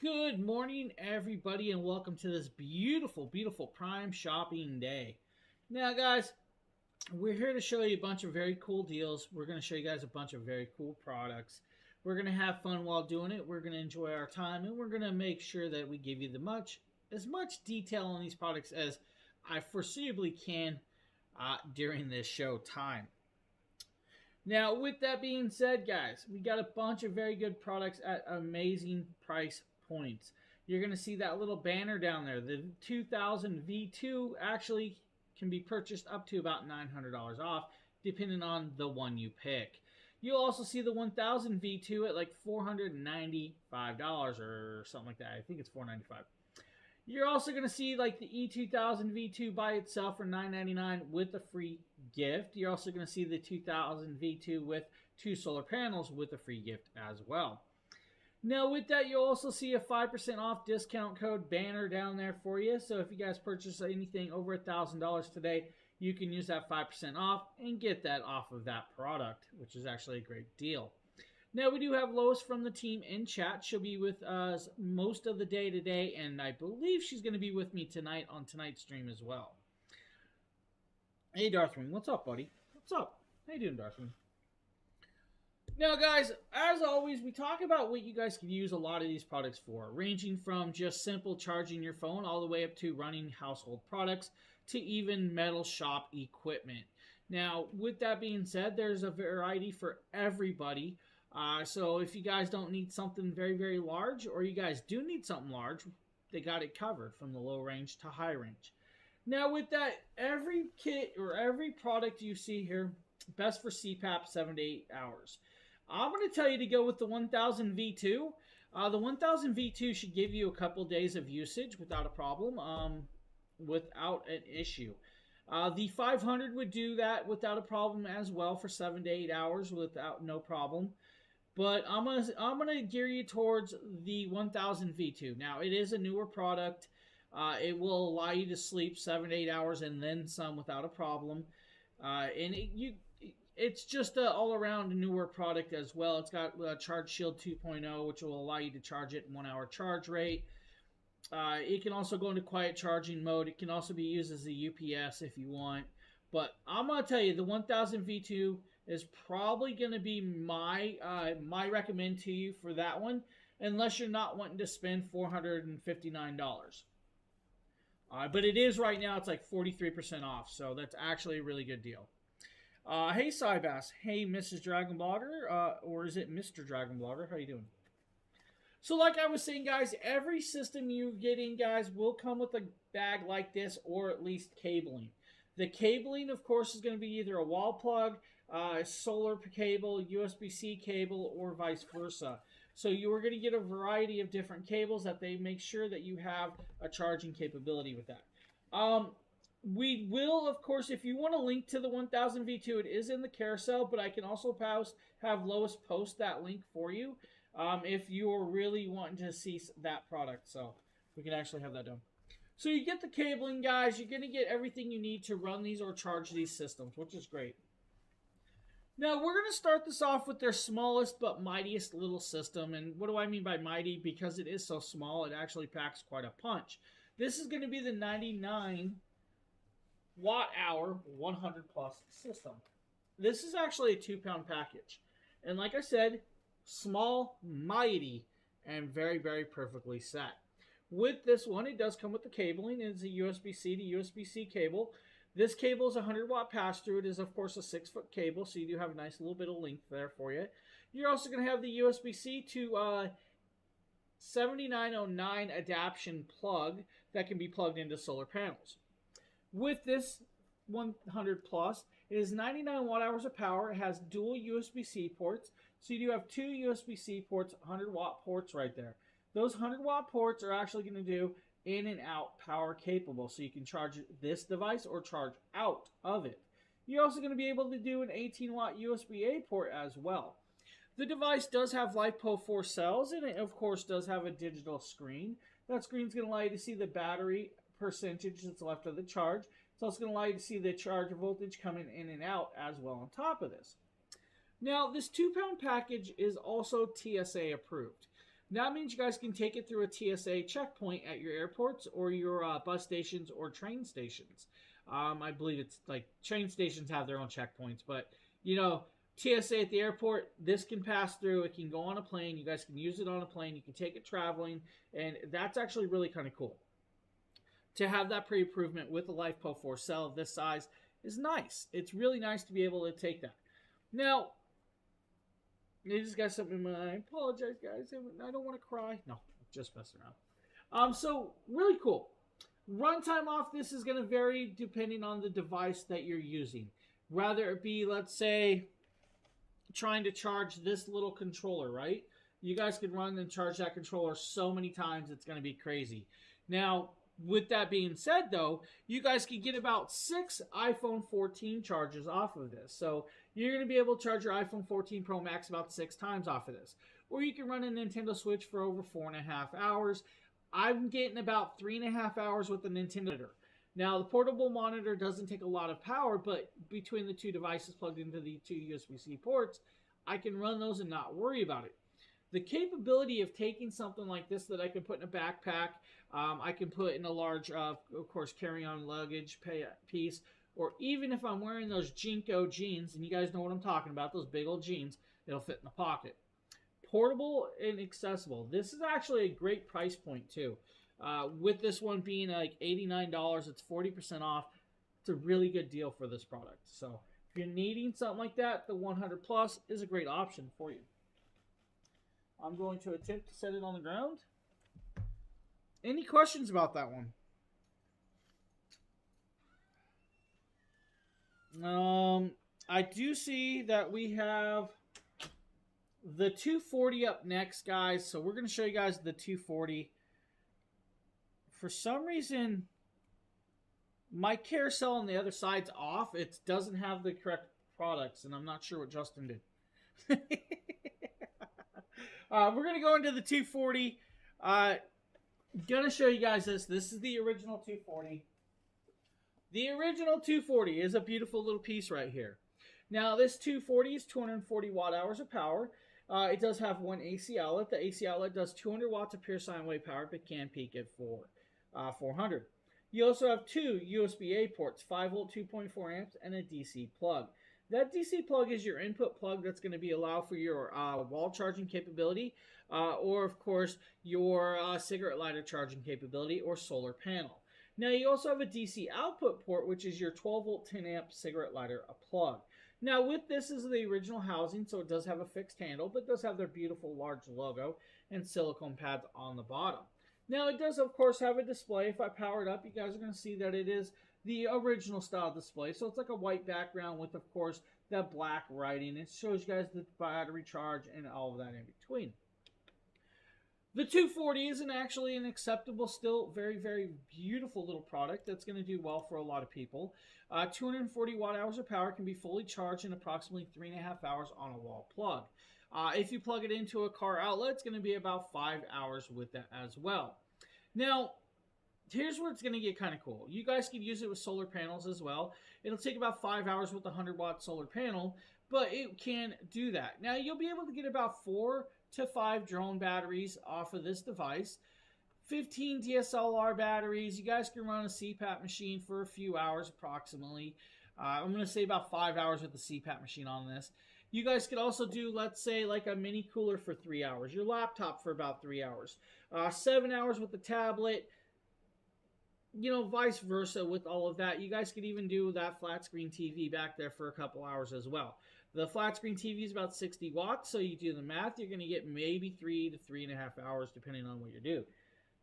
Good morning, everybody, and welcome to this beautiful, beautiful Prime shopping day. Now, guys, we're here to show you a bunch of very cool deals. We're going to show you guys a bunch of very cool products. We're going to have fun while doing it. We're going to enjoy our time, and we're going to make sure that we give you as much detail on these products as I foreseeably can during this show time. Now, with that being said, guys, we got a bunch of very good products at amazing price points. You're going to see that little banner down there. The 2000 V2 actually can be purchased up to about $900 off, depending on the one you pick. You'll also see the 1000 V2 at like $495 or something like that. I think it's $495. You're also going to see like the E2000 V2 by itself for $999 with a free gift. You're also going to see the 2000 V2 with 2 solar panels with a free gift as well. Now with that, you'll also see a 5% off discount code banner down there for you. So if you guys purchase anything over $1,000 today, you can use that 5% off and get that off of that product, which is actually a great deal. Now, we do have Lois from the team in chat. She'll be with us most of the day today, and I believe she's going to be with me tonight on tonight's stream as well. Hey, Darthwing. What's up, buddy? What's up? How you doing, Darthwing? Now, guys, as always, we talk about what you guys can use a lot of these products for, ranging from just simple charging your phone all the way up to running household products to even metal shop equipment. Now, with that being said, there's a variety for everybody. So if you guys don't need something very, very large, or you guys do need something large, they got it covered from the low range to high range. Now with that, every kit or every product you see here, best for CPAP 7 to 8 hours. I'm going to tell you to go with the 1000 V2. The 1000 V2 should give you a couple days of usage without a problem, without an issue. The 500 would do that without a problem as well for 7 to 8 hours without no problem. But I'm gonna gear you towards the 1000 V2. Now it is a newer product. It will allow you to sleep 7 to 8 hours and then some without a problem. It's just an all-around newer product as well. It's got Charge Shield 2.0, which will allow you to charge it in 1 hour charge rate. It can also go into quiet charging mode. It can also be used as a UPS if you want. But I'm going to tell you, the 1000 V2 is probably going to be my recommend to you for that one, unless you're not wanting to spend $459. But it is right now, it's like 43% off, so that's actually a really good deal. Hey, Cybass. Hey, Mrs. Dragon Blogger, or is it Mr. Dragon Blogger? How you doing? So like I was saying, guys, every system you get in, guys, will come with a bag like this, or at least cabling. The cabling, of course, is going to be either a wall plug, solar cable, USB-C cable, or vice versa. So you are going to get a variety of different cables that they make sure that you have a charging capability with that. We will, of course, if you want to link to the 1000 V2, it is in the carousel, but I can also have Lois post that link for you if you're really wanting to see that product. So we can actually have that done. So you get the cabling, guys. You're going to get everything you need to run these or charge these systems, which is great. Now, we're going to start this off with their smallest but mightiest little system. And what do I mean by mighty? Because it is so small, it actually packs quite a punch. This is going to be the 99 watt-hour 100 plus system. This is actually a 2-pound package. And like I said, small, mighty, and very, very perfectly set. With this one, it does come with the cabling. It's a USB-C to USB-C cable. This cable is a 100-watt pass-through. It is, of course, a 6-foot cable, so you do have a nice little bit of length there for you. You're also going to have the USB-C to 7909 adaptation plug that can be plugged into solar panels. With this 100 plus, it is 99 watt-hours of power. It has dual USB-C ports, so you do have 2 USB-C ports, 100-watt ports right there. Those 100-watt ports are actually going to do in and out power capable, so you can charge this device or charge out of it. You're also going to be able to do an 18-watt USB-A port as well. The device does have LiPo4 cells, and it, of course, does have a digital screen. That screen is going to allow you to see the battery percentage that's left of the charge. It's also going to allow you to see the charge voltage coming in and out as well on top of this. Now, this 2-pound package is also TSA approved. That means you guys can take it through a TSA checkpoint at your airports or your bus stations or train stations. I believe it's like train stations have their own checkpoints, but you know, TSA at the airport, this can pass through. It can go on a plane. You guys can use it on a plane. You can take it traveling, and that's actually really kind of cool. To have that pre-approvement with a LifePo 4 cell of this size is nice. It's really nice to be able to take that. Now, I just got something in my eye. I apologize, guys. I don't want to cry. No, just messing around. So, really cool. Runtime off this is going to vary depending on the device that you're using. Rather it be, let's say, trying to charge this little controller, right? You guys can run and charge that controller so many times, it's going to be crazy. Now, with that being said, though, you guys can get about 6 iPhone 14 charges off of this. So you're going to be able to charge your iPhone 14 Pro Max about 6 times off of this. Or you can run a Nintendo Switch for over 4.5 hours. I'm getting about 3.5 hours with the Nintendo monitor. Now, the portable monitor doesn't take a lot of power, but between the two devices plugged into the 2 USB-C ports, I can run those and not worry about it. The capability of taking something like this that I can put in a backpack, I can put in a large, of course, carry-on luggage piece, or even if I'm wearing those Jinko jeans, and you guys know what I'm talking about, those big old jeans, it'll fit in the pocket. Portable and accessible. This is actually a great price point, too. With this one being like $89, it's 40% off. It's a really good deal for this product. So if you're needing something like that, the 100 Plus is a great option for you. I'm going to attempt to set it on the ground. Any questions about that one? I do see that we have the 240 up next, guys. So we're going to show you guys the 240. For some reason, my carousel on the other side's off. It doesn't have the correct products, and I'm not sure what Justin did. We're going to go into the 240. Going to show you guys this. This is the original 240. The original 240 is a beautiful little piece right here. Now, this 240 is 240 watt-hours of power. It does have one AC outlet. The AC outlet does 200 watts of pure sine wave power, but can peak at 400. You also have 2 USB-A ports, 5-volt 2.4 amps, and a DC plug. That DC plug is your input plug that's going to be allowed for your wall charging capability, or of course your cigarette lighter charging capability or solar panel. Now you also have a DC output port, which is your 12-volt 10 amp cigarette lighter plug. Now with this is the original housing, so it does have a fixed handle, but it does have their beautiful large logo and silicone pads on the bottom. Now it does of course have a display. If I power it up, you guys are going to see that it is the original style display. So it's like a white background with, of course, that black writing. It shows you guys the battery charge and all of that in between. The 240 isn't actually an acceptable, still very, very beautiful little product that's going to do well for a lot of people. 240 watt-hours of power can be fully charged in approximately 3.5 hours on a wall plug. If you plug it into a car outlet, it's going to be about 5 hours with that as well. Now, here's where it's going to get kind of cool. You guys can use it with solar panels as well. It'll take about 5 hours with a 100-watt solar panel, but it can do that. Now, you'll be able to get about 4 to 5 drone batteries off of this device. 15 DSLR batteries. You guys can run a CPAP machine for a few hours approximately. I'm going to say about 5 hours with the CPAP machine on this. You guys could also do, let's say, like a mini cooler for 3 hours. Your laptop for about 3 hours. 7 hours with the tablet. You know, vice versa with all of that. You guys could even do that flat screen TV back there for a couple hours as well. The flat screen TV is about 60 watts, so you do the math, you're going to get maybe 3 to 3.5 hours depending on what you do.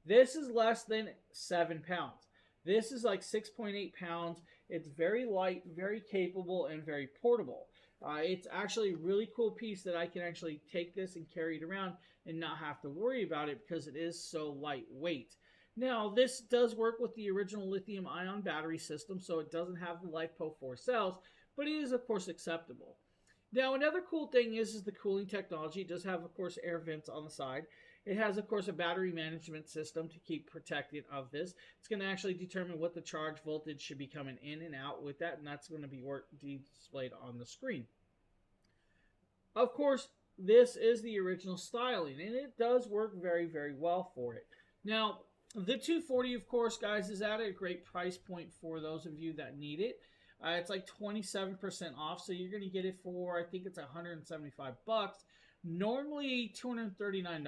This is less than 7 pounds. This is like 6.8 pounds. It's very light, very capable, and very portable. It's actually a really cool piece that I can actually take this and carry it around and not have to worry about it because it is so lightweight. Now, this does work with the original lithium-ion battery system, so it doesn't have the LifePo 4 cells, but it is, of course, acceptable. Now, another cool thing is the cooling technology. It does have, of course, air vents on the side. It has, of course, a battery management system to keep protected of this. It's going to actually determine what the charge voltage should be coming in and out with that, and that's going to be displayed on the screen. Of course, this is the original styling, and it does work very, very well for it. Now, the 240, of course, guys, is at a great price point for those of you that need it. It's like 27% off, so you're going to get it for, I think it's 175 bucks. Normally $239.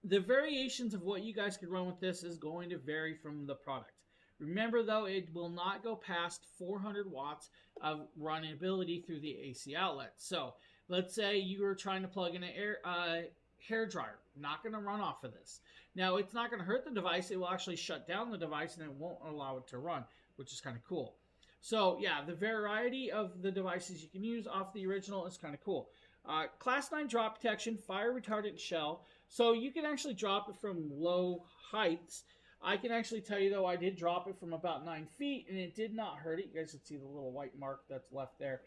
The variations of what you guys can run with this is going to vary from the product. Remember, though, it will not go past 400 watts of running ability through the AC outlet. So, let's say you are trying to plug in a hair dryer. Not going to run off of this. Now, it's not going to hurt the device. It will actually shut down the device, and it won't allow it to run, which is kind of cool. So, yeah, the variety of the devices you can use off the original is kind of cool. Class 9 drop protection, fire retardant shell. So, you can actually drop it from low heights. I can actually tell you, though, I did drop it from about 9 feet, and it did not hurt it. You guys can see the little white mark that's left there.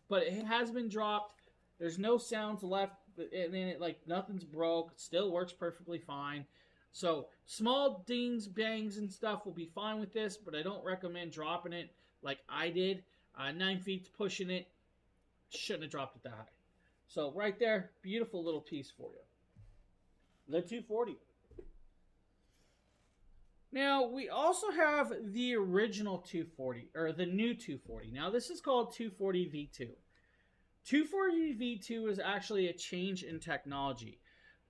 But it has been dropped. There's no sounds left, and then it, like, nothing's broke. It still works perfectly fine. So, small dings, bangs, and stuff will be fine with this, but I don't recommend dropping it like I did. 9 feet's pushing it. Shouldn't have dropped it that high. So, right there, beautiful little piece for you. The 240. Now, we also have the original 240, or the new 240. Now, this is called 240 V2. 240 V2 is actually a change in technology.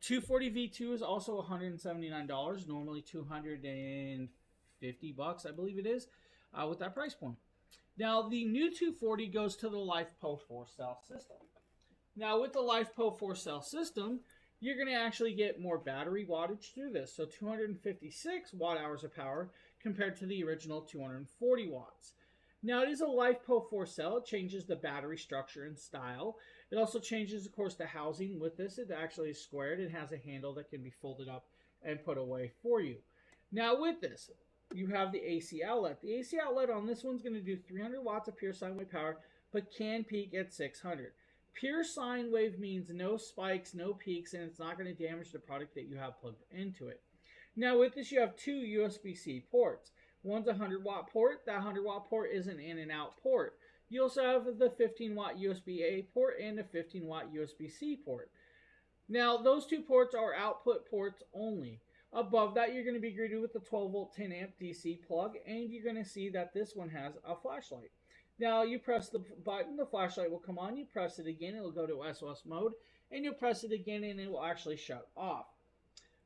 240 V2 is also $179, normally $250, I believe it is, with that price point. Now, the new 240 goes to the LiFePO 4-cell system. Now, with the LiFePO 4-cell system, you're going to actually get more battery wattage through this. So 256 watt-hours of power compared to the original 240 watts. Now, it is a LiFePO 4-cell. It changes the battery structure and style. It also changes, of course, the housing with this. It actually is squared. It has a handle that can be folded up and put away for you. Now, with this, you have the AC outlet. The AC outlet on this one's going to do 300 watts of pure sine wave power, but can peak at 600. Pure sine wave means no spikes, no peaks, and it's not going to damage the product that you have plugged into it. Now, with this, you have two USB-C ports. One's a 100-watt port. That 100-watt port is an in and out port. You also have the 15-watt USB-A port and a 15-watt USB-C port. Now, those two ports are output ports only. Above that, you're going to be greeted with a 12-volt 10-amp DC plug, and you're going to see that this one has a flashlight. Now, you press the button, the flashlight will come on. You press it again, it will go to SOS mode, and you'll press it again, and it will actually shut off.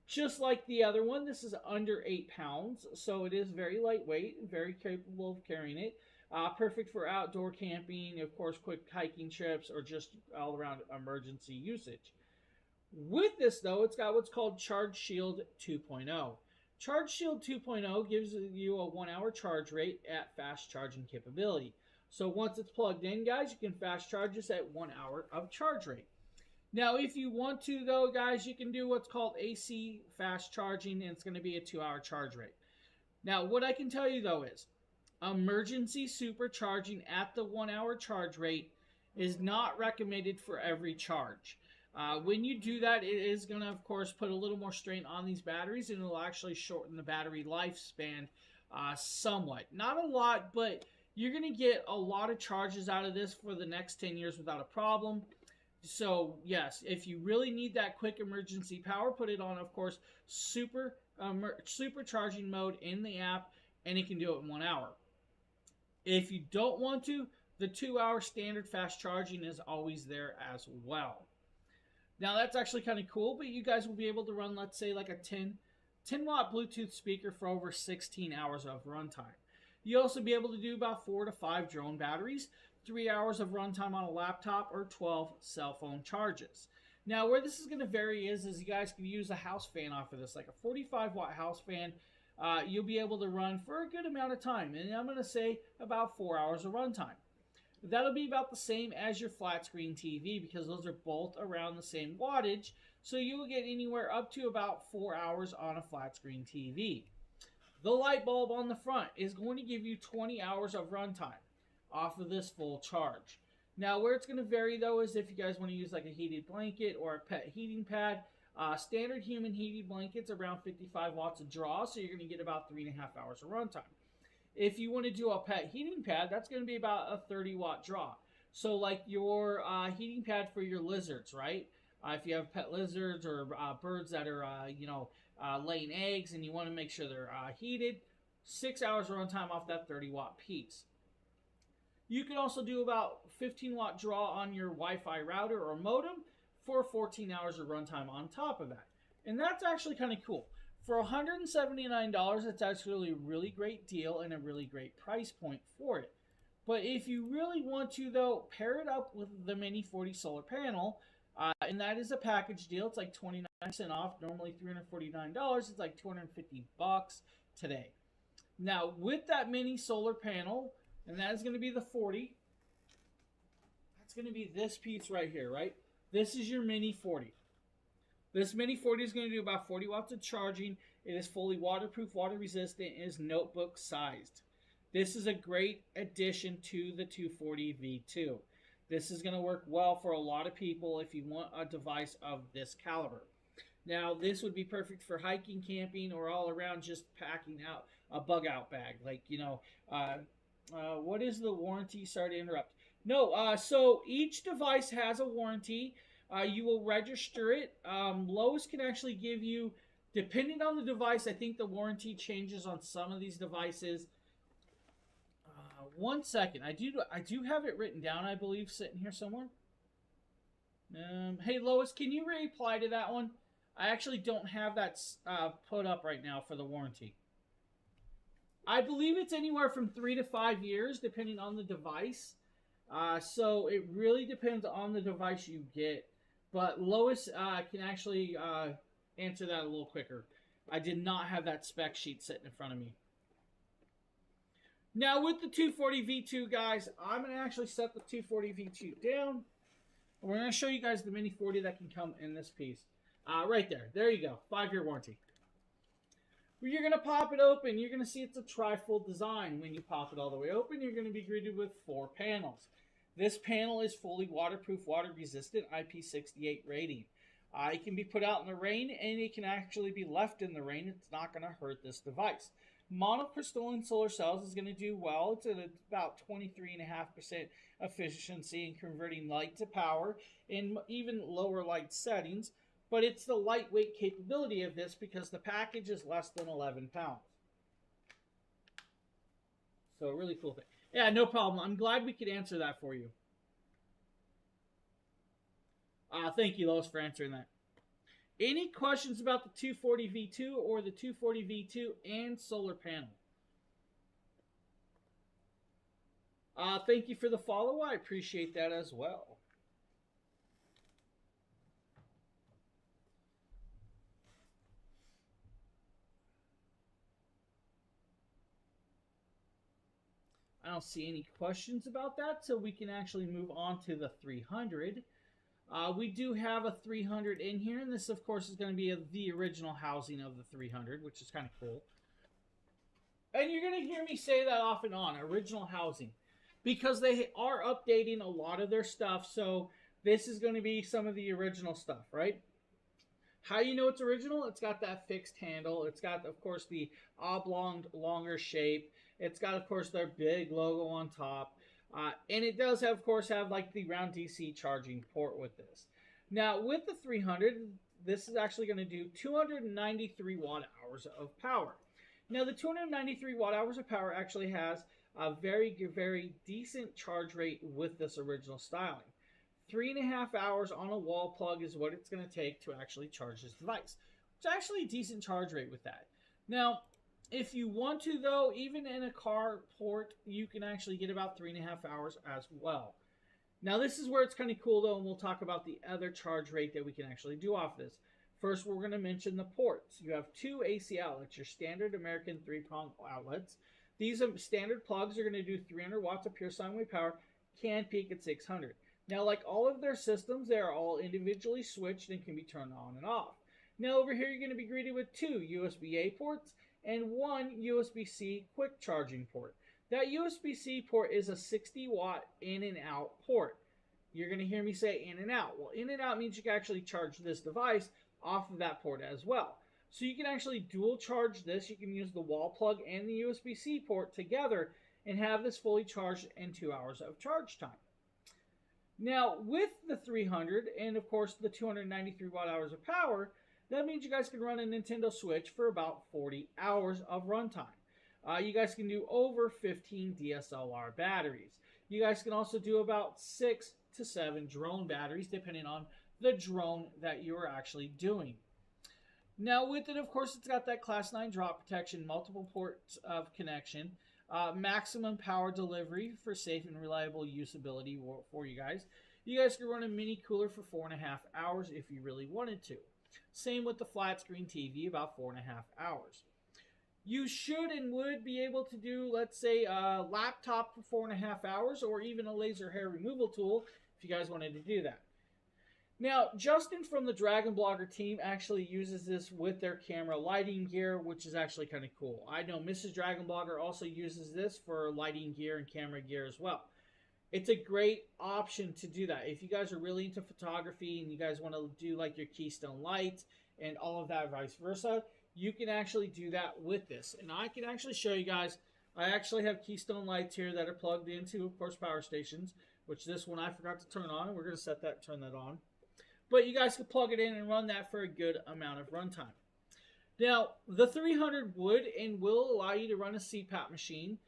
Just like the other one, this is under 8 pounds, so it is very lightweight and very capable of carrying it. Perfect for outdoor camping, of course, quick hiking trips, or just all-around emergency usage. With this, though, it's got what's called Charge Shield 2.0. Charge Shield 2.0 gives you a 1-hour charge rate at fast charging capability. So once it's plugged in, guys, you can fast charge this at 1 hour of charge rate. Now, if you want to, though, guys, you can do what's called AC fast charging, and it's going to be a 2-hour charge rate. Now, what I can tell you, though, is emergency supercharging at the 1-hour charge rate is not recommended for every charge. When you do that, it is going to, of course, put a little more strain on these batteries, and it'll actually shorten the battery lifespan somewhat. Not a lot, but you're going to get a lot of charges out of this for the next 10 years without a problem. So, yes, if you really need that quick emergency power, put it on, of course, supercharging mode in the app, and it can do it in 1 hour. If you don't want to, the 2-hour standard fast charging is always there as well. Now, that's actually kind of cool, but you guys will be able to run, let's say, like a 10-watt Bluetooth speaker for over 16 hours of runtime. You'll also be able to do about 4 to 5 drone batteries, 3 hours of runtime on a laptop, or 12 cell phone charges. Now, where this is going to vary is you guys can use a house fan off of this, like a 45-watt house fan. You'll be able to run for a good amount of time, and I'm going to say about 4 hours of runtime. That'll be about the same as your flat screen TV because those are both around the same wattage, so you will get anywhere up to about 4 hours on a flat screen TV. The light bulb on the front is going to give you 20 hours of runtime off of this full charge. Now, where it's going to vary, though, is if you guys want to use like a heated blanket or a pet heating pad. Standard human heated blankets around 55 watts of draw, so you're going to get about 3.5 hours of runtime. If you want to do a pet heating pad, that's going to be about a 30-watt draw. So like your heating pad for your lizards, right? If you have pet lizards or birds that are laying eggs and you want to make sure they're heated, 6 hours runtime off that 30-watt piece. You can also do about 15-watt draw on your Wi-Fi router or modem for 14 hours of runtime on top of that. And that's actually kind of cool. For $179, it's actually a really great deal and a really great price point for it. But if you really want to, though, pair it up with the Mini 40 solar panel, and that is a package deal. It's like 29% off, normally $349. It's like $250 today. Now, with that mini solar panel, and that is going to be the 40, that's going to be this piece right here, right? This is your Mini 40. This Mini 40 is going to do about 40 watts of charging. It is fully waterproof, water resistant, and is notebook sized. This is a great addition to the 240 V2. This is going to work well for a lot of people if you want a device of this caliber. Now, this would be perfect for hiking, camping, or all around just packing out a bug out bag. Like, what is the warranty? Sorry to interrupt. No, so each device has a warranty. You will register it. Lowe's can actually give you, depending on the device, I think the warranty changes on some of these devices. 1 second. I do have it written down, I believe, sitting here somewhere. Hey, Lois, can you reply to that one? I actually don't have that put up right now for the warranty. I believe it's anywhere from 3 to 5 years, depending on the device. So it really depends on the device you get. But Lois can actually answer that a little quicker. I did not have that spec sheet sitting in front of me. Now with the 240 V2, guys, I'm going to actually set the 240 V2 down. And we're going to show you guys the Mini 40 that can come in this piece. Right there. There you go. 5-year warranty. When you're going to pop it open, you're going to see it's a trifold design. When you pop it all the way open, you're going to be greeted with 4 panels. This panel is fully waterproof, water resistant, IP68 rating. It can be put out in the rain, and it can actually be left in the rain. It's not going to hurt this device. Monocrystalline solar cells is going to do well. It's at about 23.5% efficiency in converting light to power in even lower light settings. But it's the lightweight capability of this because the package is less than 11 pounds. So a really cool thing. Yeah, no problem. I'm glad we could answer that for you. Thank you, Lois, for answering that. Any questions about the 240 V2 or the 240 V2 and solar panel? Thank you for the follow. I appreciate that as well. I don't see any questions about that, so we can actually move on to the 300. We do have a 300 in here, and this, of course, is going to be the original housing of the 300, which is kind of cool. And you're going to hear me say that off and on, original housing, because they are updating a lot of their stuff, so this is going to be some of the original stuff, right? How you know it's original? It's got that fixed handle. It's got, of course, the oblong, longer shape. It's got, of course, their big logo on top. And it does, of course, have like the round DC charging port with this. Now, with the 300, this is actually going to do 293 watt hours of power. Now, the 293 watt hours of power actually has a very, very decent charge rate with this original styling. 3.5 hours on a wall plug is what it's going to take to actually charge this device. It's actually a decent charge rate with that. Now, if you want to, though, even in a car port, you can actually get about 3.5 hours as well. Now, this is where it's kind of cool, though, and we'll talk about the other charge rate that we can actually do off this. First, we're going to mention the ports. You have 2 AC outlets, your standard American 3-prong outlets. These standard plugs are going to do 300 watts of pure sine wave power, can peak at 600. Now, like all of their systems, they are all individually switched and can be turned on and off. Now, over here, you're going to be greeted with 2 USB-A ports and 1 USB-C quick charging port. That USB-C port is a 60 watt in and out port. You're going to hear me say in and out. Well, in and out means you can actually charge this device off of that port as well. So you can actually dual charge this. You can use the wall plug and the USB-C port together and have this fully charged in 2 hours of charge time. Now, with the 300 and of course the 293 watt hours of power, that means you guys can run a Nintendo Switch for about 40 hours of runtime. You guys can do over 15 DSLR batteries. You guys can also do about 6 to 7 drone batteries, depending on the drone that you are actually doing. Now, with it, of course, it's got that Class 9 drop protection, multiple ports of connection, maximum power delivery for safe and reliable usability for you guys. You guys can run a mini cooler for 4.5 hours if you really wanted to. Same with the flat screen TV, about 4.5 hours. You should and would be able to do, let's say, a laptop for 4.5 hours, or even a laser hair removal tool if you guys wanted to do that. Now, Justin from the Dragon Blogger team actually uses this with their camera lighting gear, which is actually kind of cool. I know Mrs. Dragon Blogger also uses this for lighting gear and camera gear as well. It's a great option to do that. If you guys are really into photography and you guys want to do like your Keystone lights and all of that vice versa, you can actually do that with this. And I can actually show you guys, I actually have Keystone lights here that are plugged into, of course, power stations, which this one I forgot to turn on. We're going to set that, turn that on. But you guys can plug it in and run that for a good amount of runtime. Now, the 300 would and will allow you to run a CPAP machine.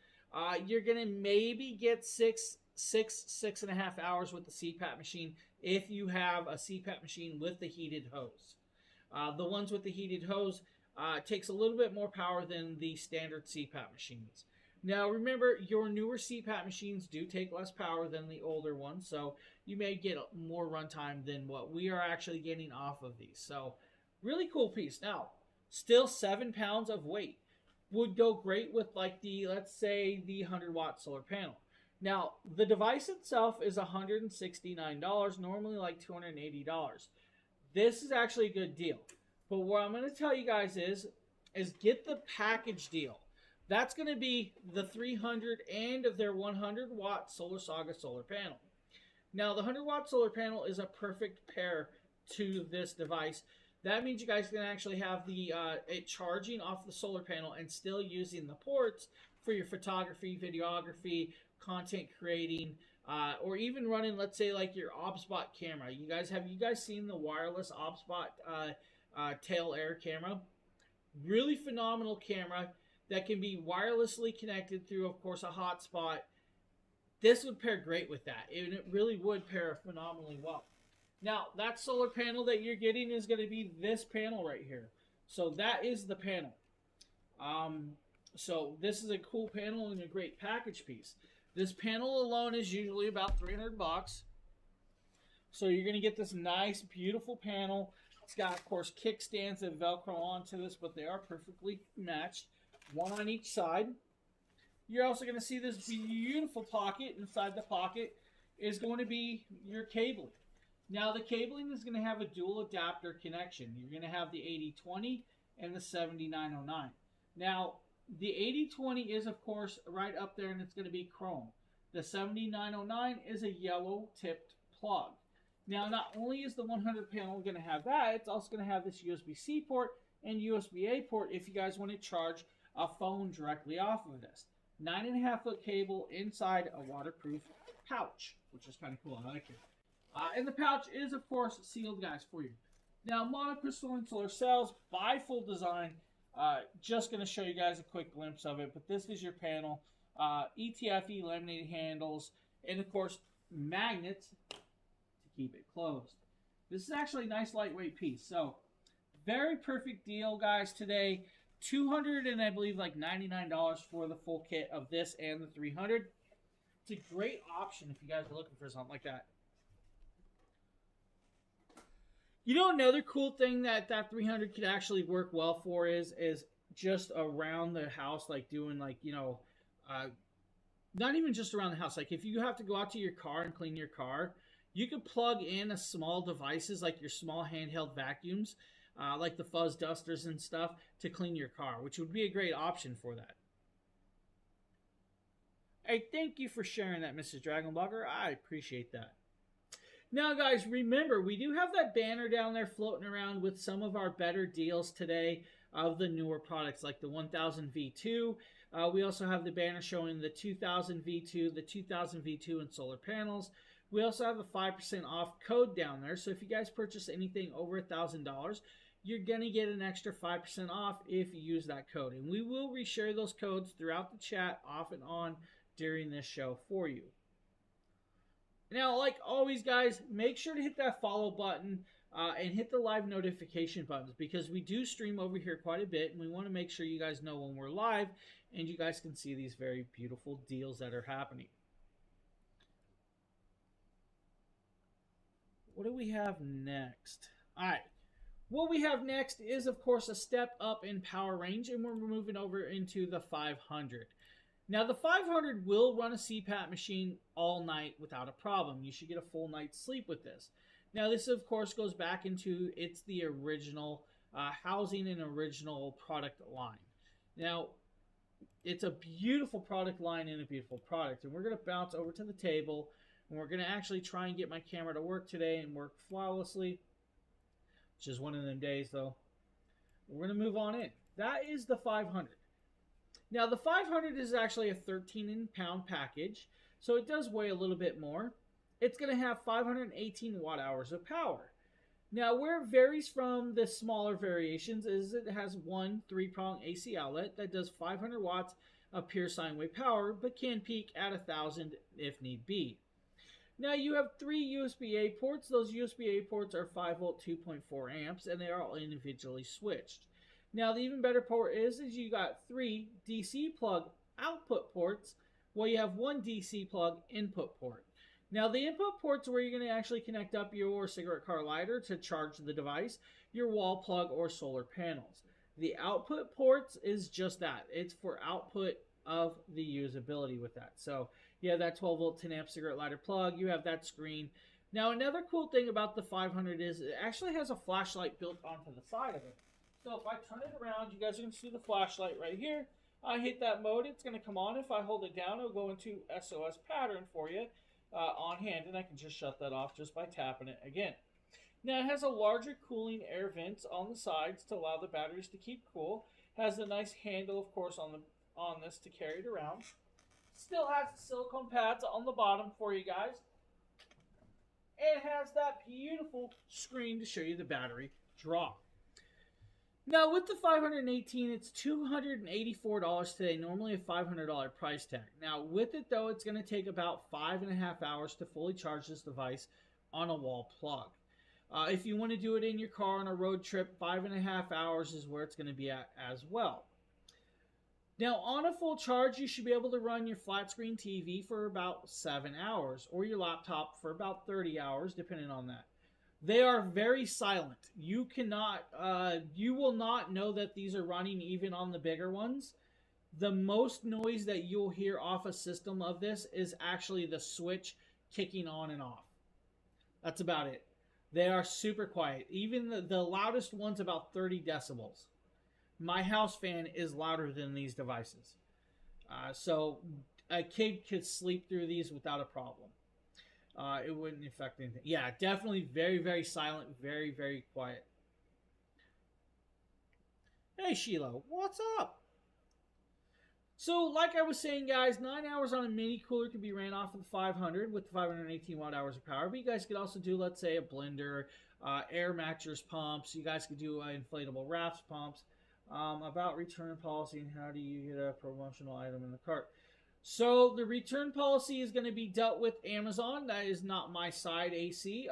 You're going to maybe get 6.5 hours with the CPAP machine if you have a CPAP machine with the heated hose. The ones with the heated hose takes a little bit more power than the standard CPAP machines. Now, remember, your newer CPAP machines do take less power than the older ones, so you may get more runtime than what we are actually getting off of these. So, really cool piece. Now, still 7 pounds of weight. Would go great with, like, the, let's say, the 100-watt solar panel. Now, the device itself is $169, normally like $280. This is actually a good deal. But what I'm going to tell you guys is get the package deal. That's going to be the 300 and of their 100-watt Solar Saga solar panel. Now, the 100-watt solar panel is a perfect pair to this device. That means you guys can actually have the it charging off the solar panel and still using the ports for your photography, videography, content creating, or even running, let's say, like your OBSBot camera. Have you guys seen the wireless OBSBot tail air camera? Really phenomenal camera that can be wirelessly connected through, of course, a hotspot. This would pair great with that, and it really would pair phenomenally well. Now, that solar panel that you're getting is going to be this panel right here. So that is the panel. So this is a cool panel and a great package piece. This panel alone is usually about $300. So you're going to get this nice, beautiful panel. It's got, of course, kickstands that Velcro onto this, but they are perfectly matched. One on each side. You're also going to see this beautiful pocket. Inside the pocket is going to be your cabling. Now, the cabling is going to have a dual adapter connection. You're going to have the 8020 and the 7909. Now, the 8020 is, of course, right up there, and it's going to be chrome. The 7909 is a yellow-tipped plug. Now, not only is the 100 panel going to have that, it's also going to have this USB-C port and USB-A port if you guys want to charge a phone directly off of this. 9.5-foot cable inside a waterproof pouch, which is kind of cool. I like it. And the pouch is, of course, sealed, guys, for you. Now, monocrystalline solar cells, bi-full design. Just going to show you guys a quick glimpse of it, but this is your panel. ETFE laminated handles, and, of course, magnets to keep it closed. This is actually a nice lightweight piece. So, very perfect deal, guys, today. $200 and I believe like $99 for the full kit of this and the 300. It's a great option if you guys are looking for something like that. You know, another cool thing that 300 could actually work well for is just around the house, like doing like, you know, not even just around the house. Like if you have to go out to your car and clean your car, you could plug in a small devices like your small handheld vacuums, like the fuzz dusters and stuff, to clean your car, which would be a great option for that. Hey, thank you for sharing that, Mrs. Dragon Blogger. I appreciate that. Now, guys, remember, we do have that banner down there floating around with some of our better deals today of the newer products, like the 1000 V2. We also have the banner showing the 2000 V2, the 2000 V2 and solar panels. We also have a 5% off code down there. So if you guys purchase anything over $1,000, you're going to get an extra 5% off if you use that code. And we will reshare those codes throughout the chat off and on during this show for you. Now, like always, guys, make sure to hit that follow button and hit the live notification buttons, because we do stream over here quite a bit, and we want to make sure you guys know when we're live and you guys can see these very beautiful deals that are happening. What do we have next? All right. What we have next is, of course, a step up in power range, and we're moving over into the 500. Now, the 500 will run a CPAP machine all night without a problem. You should get a full night's sleep with this. Now, this, of course, goes back into it's the original housing and original product line. Now, it's a beautiful product line and a beautiful product. And we're going to bounce over to the table, and we're going to actually try and get my camera to work today and work flawlessly, which is one of them days, though. We're going to move on in. That is the 500. Now, the 500 is actually a 13-pound package, so it does weigh a little bit more. It's going to have 518 watt-hours of power. Now, where it varies from the smaller variations is it has one 3-prong AC outlet that does 500 watts of pure sine wave power, but can peak at 1,000 if need be. Now, you have 3 USB-A ports. Those USB-A ports are 5-volt 2.4 amps, and they are all individually switched. Now, the even better part is you got 3 DC plug output ports, while you have 1 DC plug input port. Now, the input ports are where you're going to actually connect up your cigarette car lighter to charge the device, your wall plug, or solar panels. The output ports is just that. It's for output of the usability with that. So, you have that 12-volt 10-amp cigarette lighter plug. You have that screen. Now, another cool thing about the 500 is it actually has a flashlight built onto the side of it. So if I turn it around, you guys are going to see the flashlight right here. I hit that mode, it's going to come on. If I hold it down, it'll go into SOS pattern for you on hand, and I can just shut that off just by tapping it again. Now, it has a larger cooling air vents on the sides to allow the batteries to keep cool. Has a nice handle, of course, on this to carry it around. Still has silicone pads on the bottom for you guys. And it has that beautiful screen to show you the battery draw. Now, with the 518, it's $284 today, normally a $500 price tag. Now, with it, though, it's going to take about 5.5 hours to fully charge this device on a wall plug. If you want to do it in your car on a road trip, 5.5 hours is where it's going to be at as well. Now, on a full charge, you should be able to run your flat screen TV for about 7 hours, or your laptop for about 30 hours, depending on that. They are very silent. You will not know that these are running even on the bigger ones. The most noise that you'll hear off a system of this is actually the switch kicking on and off. That's about it. They are super quiet. Even the loudest one's about 30 decibels. My house fan is louder than these devices. So a kid could sleep through these without a problem. It wouldn't affect anything. Yeah, definitely very, very silent, very, very quiet. Hey, Sheila, what's up? So, like I was saying, guys, 9 hours on a mini cooler could be ran off of the 500 with the 518 watt-hours of power. But you guys could also do, let's say, a blender, air mattress pumps. You guys could do inflatable rafts pumps. About return policy and how do you get a promotional item in the cart. So the return policy is going to be dealt with Amazon. That is not my side, AC.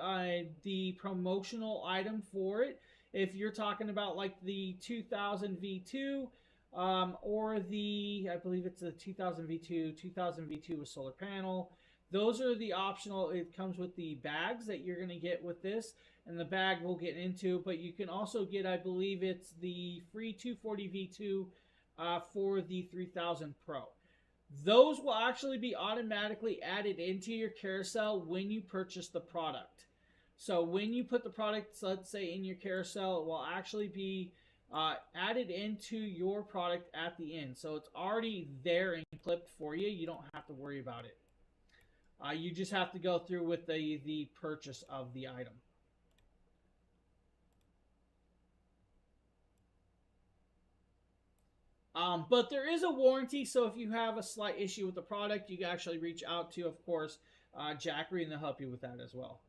The promotional item for it, if you're talking about like the 2000 V2 or the, I believe it's the 2000 V2 with solar panel, those are the optional. It comes with the bags that you're going to get with this, and the bag we'll get into, but you can also get, I believe it's the free 240 V2 for the 3000 Pro. Those will actually be automatically added into your carousel when you purchase the product. So when you put the product, let's say, in your carousel, it will actually be added into your product at the end. So it's already there and clipped for you. You don't have to worry about it. You just have to go through with the purchase of the item. But there is a warranty, so if you have a slight issue with the product, you can actually reach out to, of course, Jackery, and they'll help you with that as well.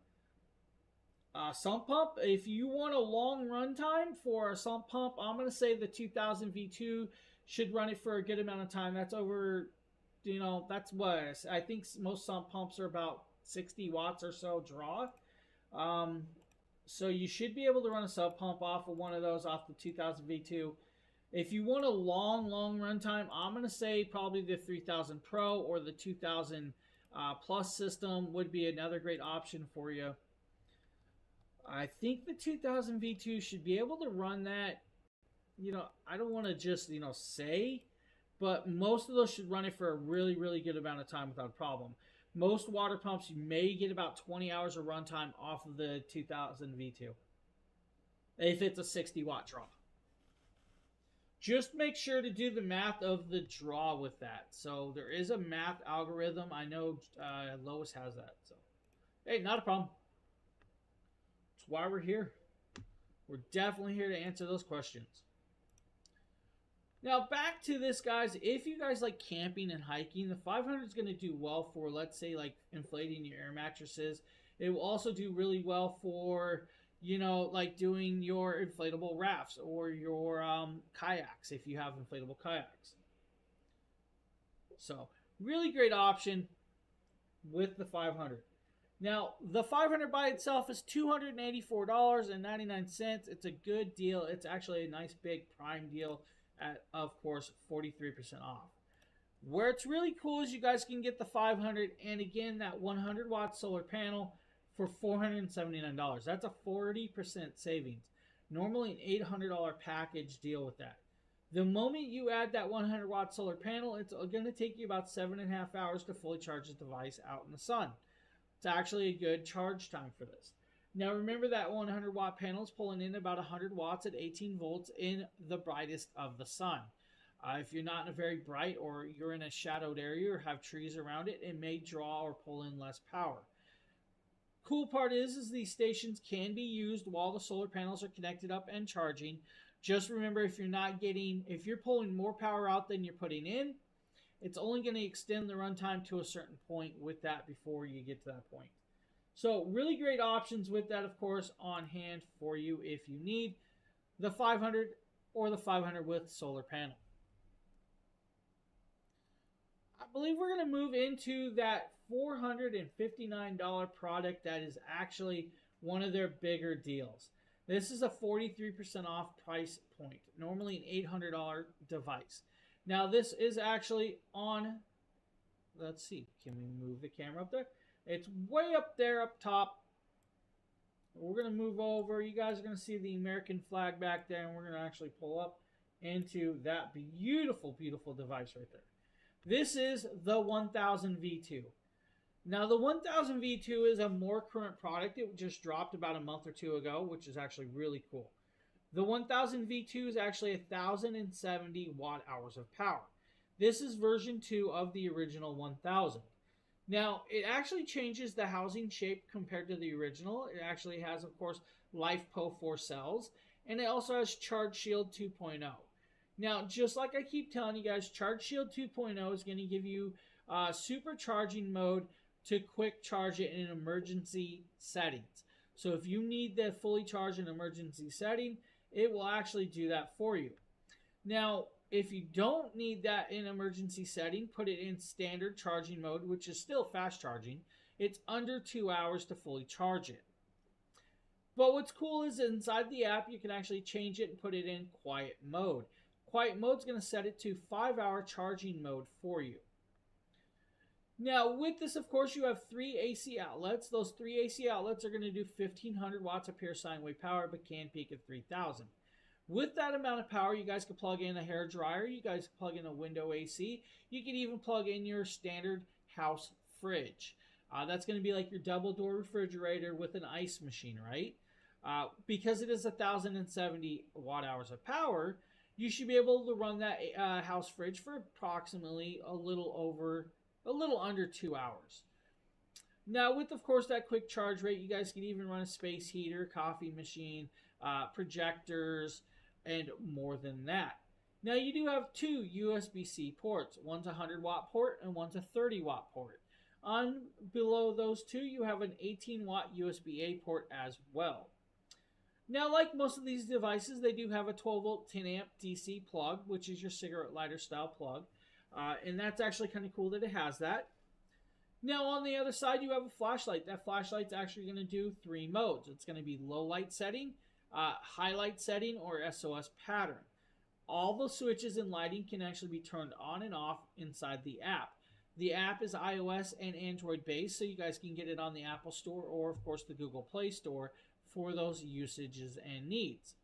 Sump pump, if you want a long run time for a sump pump, I'm going to say the 2000 V2 should run it for a good amount of time. That's over, that's what I think most sump pumps are about 60 watts or so draw. So you should be able to run a sub pump off of one of those off the 2000 V2. If you want a long run time, I'm going to say probably the 3000 Pro or the 2000 Plus system would be another great option for you. I think the 2000 V2 should be able to run that. I don't want to just, say, but most of those should run it for a really good amount of time without a problem. Most water pumps, you may get about 20 hours of runtime off of the 2000 V2 if it's a 60 watt draw. Just make sure to do the math of the draw with that. So there is a math algorithm. I know Lois has that. So, hey, not a problem. That's why we're here. We're definitely here to answer those questions. Now, back to this, guys. If you guys like camping and hiking, the 500 is going to do well for, let's say, like inflating your air mattresses. It will also do really well for, like doing your inflatable rafts or your kayaks if you have inflatable kayaks. So, really great option with the 500. Now, the 500 by itself is $284.99. It's a good deal. It's actually a nice big prime deal at, of course, 43% off. Where it's really cool is you guys can get the 500 and again that 100 watt solar panel for $479. That's a 40% savings. Normally an $800 package deal with that. The moment you add that 100 watt solar panel, it's going to take you about 7.5 hours to fully charge the device out in the sun. It's actually a good charge time for this. Now remember that 100 watt panel is pulling in about 100 watts at 18 volts in the brightest of the sun. If you're not in a very bright or you're in a shadowed area or have trees around it, it may draw or pull in less power. Cool part is these stations can be used while the solar panels are connected up and charging. Just remember, if you're pulling more power out than you're putting in, it's only going to extend the runtime to a certain point with that before you get to that point. So really great options with that, of course, on hand for you if you need the 500 or the 500 with solar panel. I believe we're going to move into that $459 product that is actually one of their bigger deals. This is a 43% off price point, normally an $800 device. Now this is actually on, let's see, can we move the camera up there? It's way up there up top. We're going to move over. You guys are going to see the American flag back there, and we're going to actually pull up into that beautiful device right there. This is the 1000 V2. Now the 1000 V2 is a more current product. It just dropped about a month or two ago, which is actually really cool. The 1000 V2 is actually 1070 watt hours of power. This is version 2 of the original 1000. Now, it actually changes the housing shape compared to the original. It actually has, of course, LiFePO 4 cells, and it also has Charge Shield 2.0. Now, just like I keep telling you guys, Charge Shield 2.0 is going to give you supercharging mode to quick charge it in emergency settings. So if you need the fully charged in emergency setting, it will actually do that for you. Now, if you don't need that in emergency setting, put it in standard charging mode, which is still fast charging. It's under 2 hours to fully charge it. But what's cool is inside the app, you can actually change it and put it in quiet mode. Quiet mode is going to set it to 5-hour charging mode for you. Now, with this, of course, you have 3 AC outlets. Those 3 AC outlets are going to do 1500 watts of pure sine wave power, but can peak at 3000. With that amount of power, you guys can plug in a hair dryer. You guys can plug in a window AC. You can even plug in your standard house fridge. That's going to be like your double door refrigerator with an ice machine, right? Because it is 1070 watt hours of power, you should be able to run that house fridge for approximately a little under 2 hours. Now, with, of course, that quick charge rate, you guys can even run a space heater, coffee machine, projectors, and more than that. Now, you do have 2 USB-C ports. One's a 100 watt port and one's a 30 watt port. On below those two, you have an 18-watt USB-A port as well. Now, like most of these devices, they do have a 12-volt 10-amp DC plug, which is your cigarette lighter style plug. And that's actually kind of cool that it has that. Now, on the other side, you have a flashlight. That flashlight's actually going to do 3 modes. It's going to be low light setting, highlight setting, or SOS pattern. All the switches and lighting can actually be turned on and off inside the app. The app is iOS and Android based, so you guys can get it on the Apple Store or, of course, the Google Play Store for those usages and needs.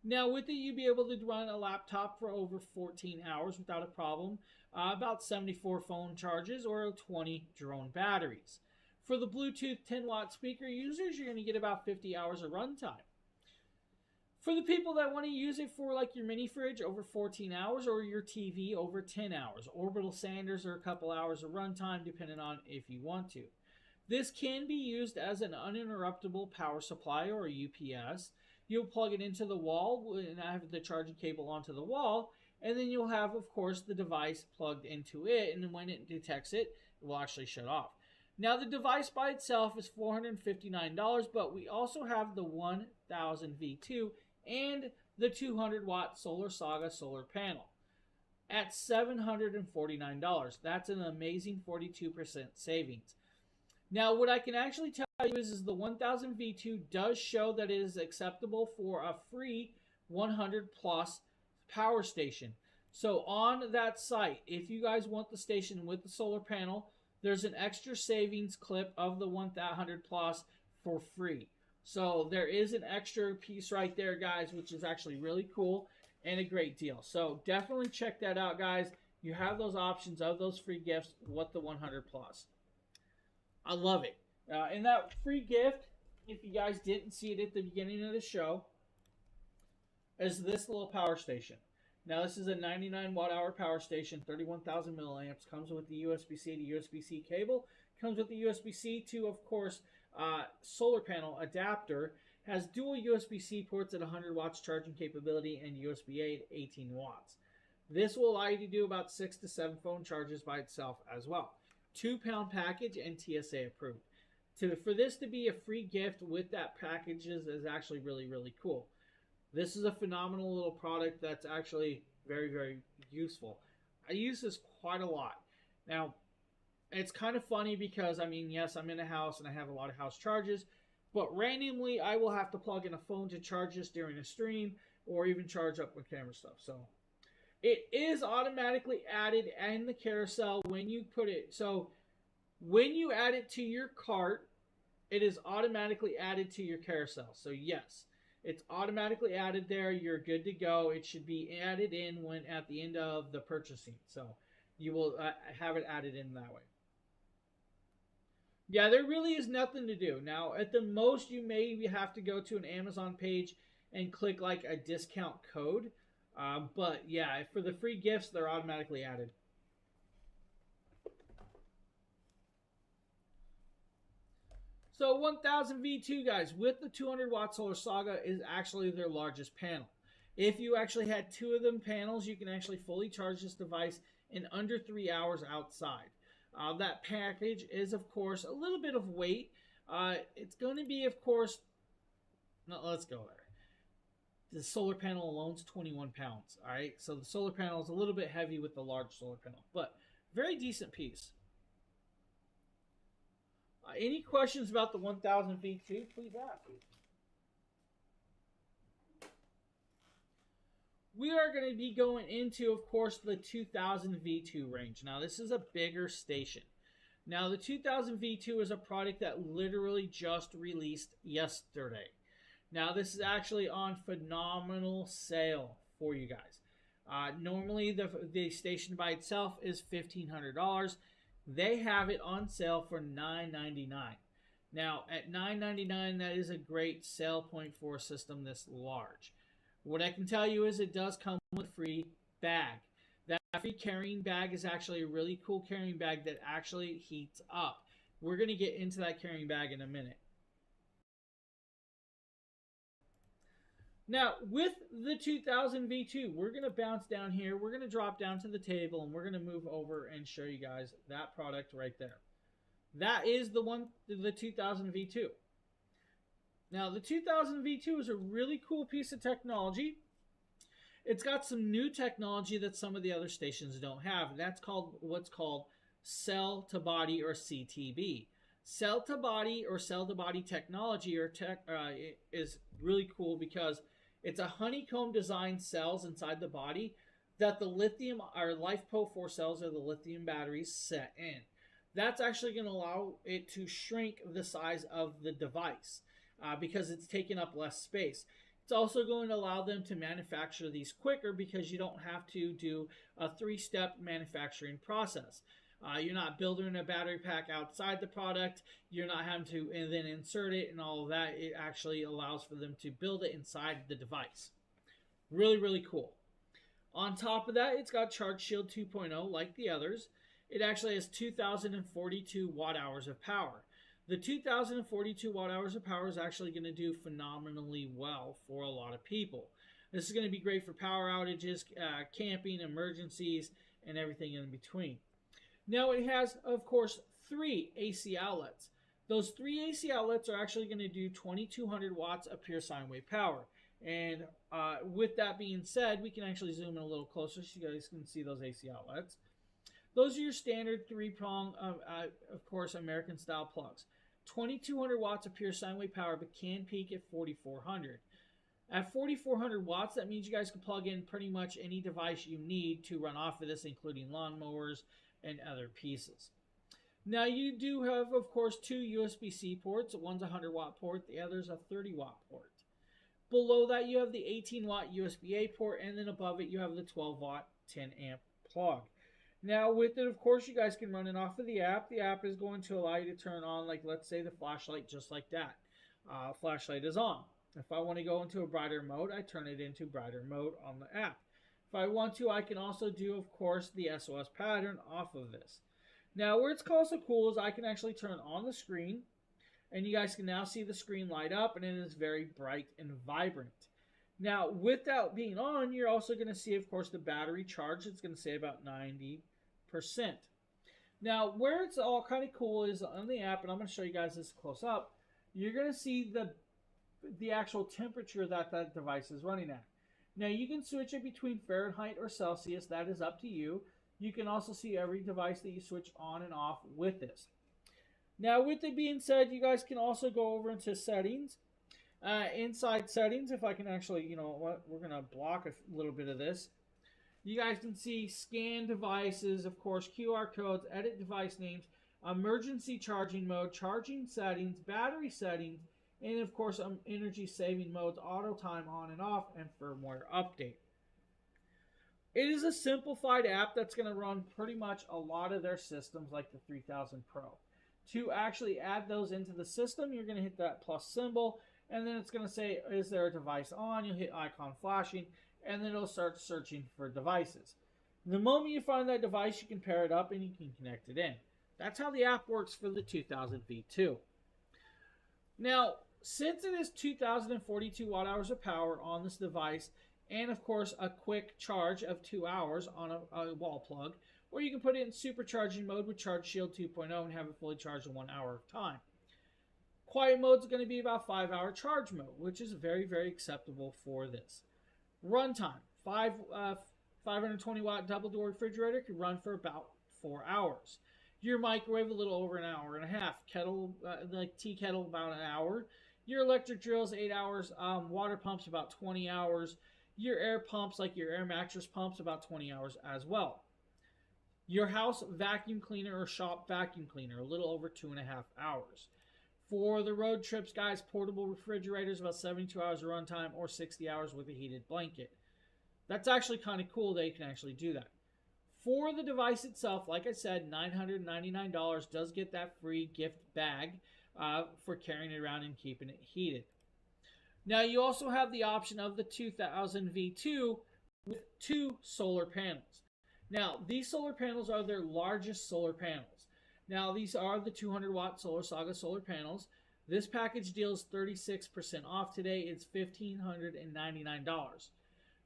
Now, with it, you'll be able to run a laptop for over 14 hours without a problem, about 74 phone charges or 20 drone batteries. For the Bluetooth 10-watt speaker users, you're going to get about 50 hours of runtime. For the people that want to use it for like your mini fridge, over 14 hours, or your TV, over 10 hours. Orbital Sanders are a couple hours of runtime, depending on if you want to. This can be used as an uninterruptible power supply or a UPS. You'll plug it into the wall and have the charging cable onto the wall, and then you'll have, of course, the device plugged into it, and when it detects it, it will actually shut off. Now, the device by itself is $459, but we also have the 1000 V2 and the 200-watt Solar Saga solar panel at $749. That's an amazing 42% savings. Now, what I can actually tell you is the 1000 V2 does show that it is acceptable for a free 100 plus power station. So on that site, if you guys want the station with the solar panel, there's an extra savings clip of the 100 plus for free. So there is an extra piece right there, guys, which is actually really cool and a great deal. So definitely check that out, guys. You have those options of those free gifts with the 100 plus. I love it. And that free gift, if you guys didn't see it at the beginning of the show, is this little power station. Now, this is a 99 watt-hour power station, 31,000 milliamps. Comes with the USB-C to USB-C cable. Comes with the USB-C to, of course, solar panel adapter. Has dual USB-C ports at 100 watts charging capability and USB-A at 18 watts. This will allow you to do about 6 to 7 phone charges by itself as well. 2-pound package and TSA approved. For this to be a free gift with that package is actually really, really cool. This is a phenomenal little product that's actually very, very useful. I use this quite a lot. Now, it's kind of funny because, I mean, yes, I'm in a house and I have a lot of house charges, but randomly I will have to plug in a phone to charge this during a stream or even charge up with camera stuff. So it is automatically added in the carousel when you put it. So when you add it to your cart, it is automatically added to your carousel. So yes, it's automatically added there. You're good to go. It should be added in when at the end of the purchasing. So you will have it added in that way. Yeah, there really is nothing to do. Now, at the most, you may have to go to an Amazon page and click like a discount code. But yeah, for the free gifts, they're automatically added. So 1000 V2, guys, with the 200 watt Solar Saga is actually their largest panel. If you actually had 2 of them panels, you can actually fully charge this device in under 3 hours outside. That package is, of course, a little bit of weight. It's going to be, of course, no, let's go there. The solar panel alone is 21 pounds. All right, so the solar panel is a little bit heavy with the large solar panel, but very decent piece. Any questions about the 1000 V2? Please ask. We are going to be going into, of course, the 2000 V2 range. Now, this is a bigger station. Now, the 2000 V2 is a product that literally just released yesterday. Now, this is actually on phenomenal sale for you guys. Normally, the station by itself is $1,500. They have it on sale for $999. Now, at $999, that is a great sale point for a system this large. What I can tell you is it does come with a free bag. That free carrying bag is actually a really cool carrying bag that actually heats up. We're going to get into that carrying bag in a minute. Now, with the 2000 V2, we're going to bounce down here. We're going to drop down to the table, and we're going to move over and show you guys that product right there. That is the 2000 V2. Now, the 2000 V2 is a really cool piece of technology. It's got some new technology that some of the other stations don't have. That's called what's called cell to body, or CTB. Cell to body technology is really cool because it's a honeycomb designed cells inside the body that the lithium or LiFePO4 cells, or the lithium batteries, set in. That's actually going to allow it to shrink the size of the device because it's taking up less space. It's also going to allow them to manufacture these quicker because you don't have to do a 3-step manufacturing process. You're not building a battery pack outside the product. You're not having to and then insert it and all of that. It actually allows for them to build it inside the device. Really, really cool. On top of that, it's got Charge Shield 2.0 like the others. It actually has 2,042 watt hours of power. The 2,042 watt hours of power is actually going to do phenomenally well for a lot of people. This is going to be great for power outages, camping, emergencies, and everything in between. Now it has, of course, 3 AC outlets. Those 3 AC outlets are actually going to do 2,200 watts of pure sine wave power. And with that being said, we can actually zoom in a little closer so you guys can see those AC outlets. Those are your standard 3-prong, of course, American-style plugs. 2,200 watts of pure sine wave power, but can peak at 4,400. At 4,400 watts, that means you guys can plug in pretty much any device you need to run off of this, including lawnmowers and other pieces. Now, you do have, of course, 2 USB-C ports. One's a 100-watt port. The other's a 30-watt port. Below that, you have the 18-watt USB-A port, and then above it, you have the 12-watt 10-amp plug. Now, with it, of course, you guys can run it off of the app. The app is going to allow you to turn on, like, let's say, the flashlight just like that. Flashlight is on. If I want to go into a brighter mode, I turn it into brighter mode on the app. If I want to, I can also do, of course, the SOS pattern off of this. Now, where it's also cool is I can actually turn on the screen, and you guys can now see the screen light up, and it is very bright and vibrant. Now, with that being on, you're also going to see, of course, the battery charge. It's going to say about 90%. Now, where it's all kind of cool is on the app, and I'm going to show you guys this close up. You're going to see the actual temperature that that device is running at. Now, you can switch it between Fahrenheit or Celsius. That is up to you. You can also see every device that you switch on and off with this. Now, with it being said, you guys can also go over into settings. Inside settings, if I can actually, you know what, we're going to block a little bit of this. You guys can see scan devices, of course, QR codes, edit device names, emergency charging mode, charging settings, battery settings, and of course, energy saving modes, auto time on and off, and firmware update. It is a simplified app that's going to run pretty much a lot of their systems like the 3000 Pro. To actually add those into the system, you're going to hit that plus symbol, and then it's going to say, is there a device on? You'll hit icon flashing, and then it'll start searching for devices. The moment you find that device, you can pair it up and you can connect it in. That's how the app works for the 2000 V2. Now, since it is 2,042 watt hours of power on this device, and of course a quick charge of 2 hours on a wall plug, or you can put it in supercharging mode with Charge Shield 2.0 and have it fully charged in 1 hour of time. Quiet mode is going to be about 5-hour charge mode, which is very, very acceptable for this. Runtime, 520 watt double door refrigerator can run for about 4 hours. Your microwave a little over an hour and a half. Kettle, like tea kettle, about an hour. Your electric drills 8 hours. Water pumps about 20 hours. Your air pumps, like your air mattress pumps, about 20 hours as well. Your house vacuum cleaner or shop vacuum cleaner, a little over 2.5 hours. For the road trips, guys, portable refrigerators, about 72 hours of runtime or 60 hours with a heated blanket. That's actually kind of cool that you can actually do that. For the device itself, like I said, $999 does get that free gift bag for carrying it around and keeping it heated. Now, you also have the option of the 2000 V2 with 2 solar panels. Now, these solar panels are their largest solar panels. Now, these are the 200 watt Solar Saga solar panels. This package deal is 36% off today. It's $1,599.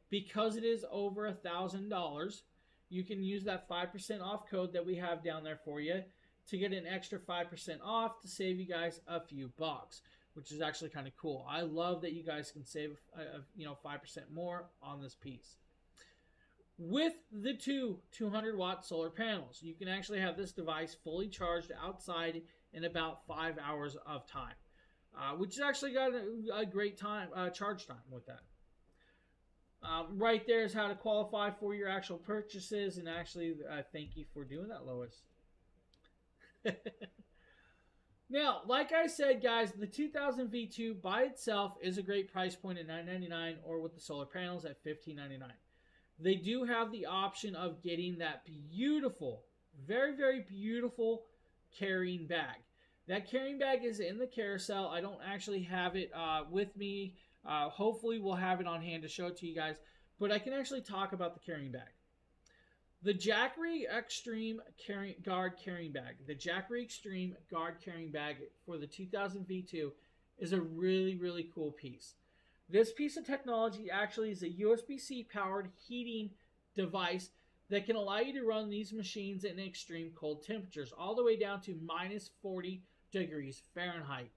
Because it is over $1,000, you can use that 5% off code that we have down there for you. to get an extra 5% off to save you guys a few bucks, which is actually kind of cool. I love that you guys can save 5% more on this piece. With the two 200-watt solar panels, you can actually have this device fully charged outside in about 5 hours of time, which has actually got a great charge time with that. Right there is how to qualify for your actual purchases, and actually, thank you for doing that, Lois. Now, like I said, guys, the 2000 V2 by itself is a great price point at $9.99, or with the solar panels at $15.99. They do have the option of getting that beautiful, very, very beautiful carrying bag. That carrying bag is in the carousel. I don't actually have it with me. Hopefully, we'll have it on hand to show it to you guys. But I can actually talk about the carrying bag. The Jackery Extreme Guard Carrying Bag. The Jackery Extreme Guard Carrying Bag for the 2000 V2 is a really, really cool piece. This piece of technology actually is a USB-C powered heating device that can allow you to run these machines in extreme cold temperatures, all the way down to minus 40 degrees Fahrenheit.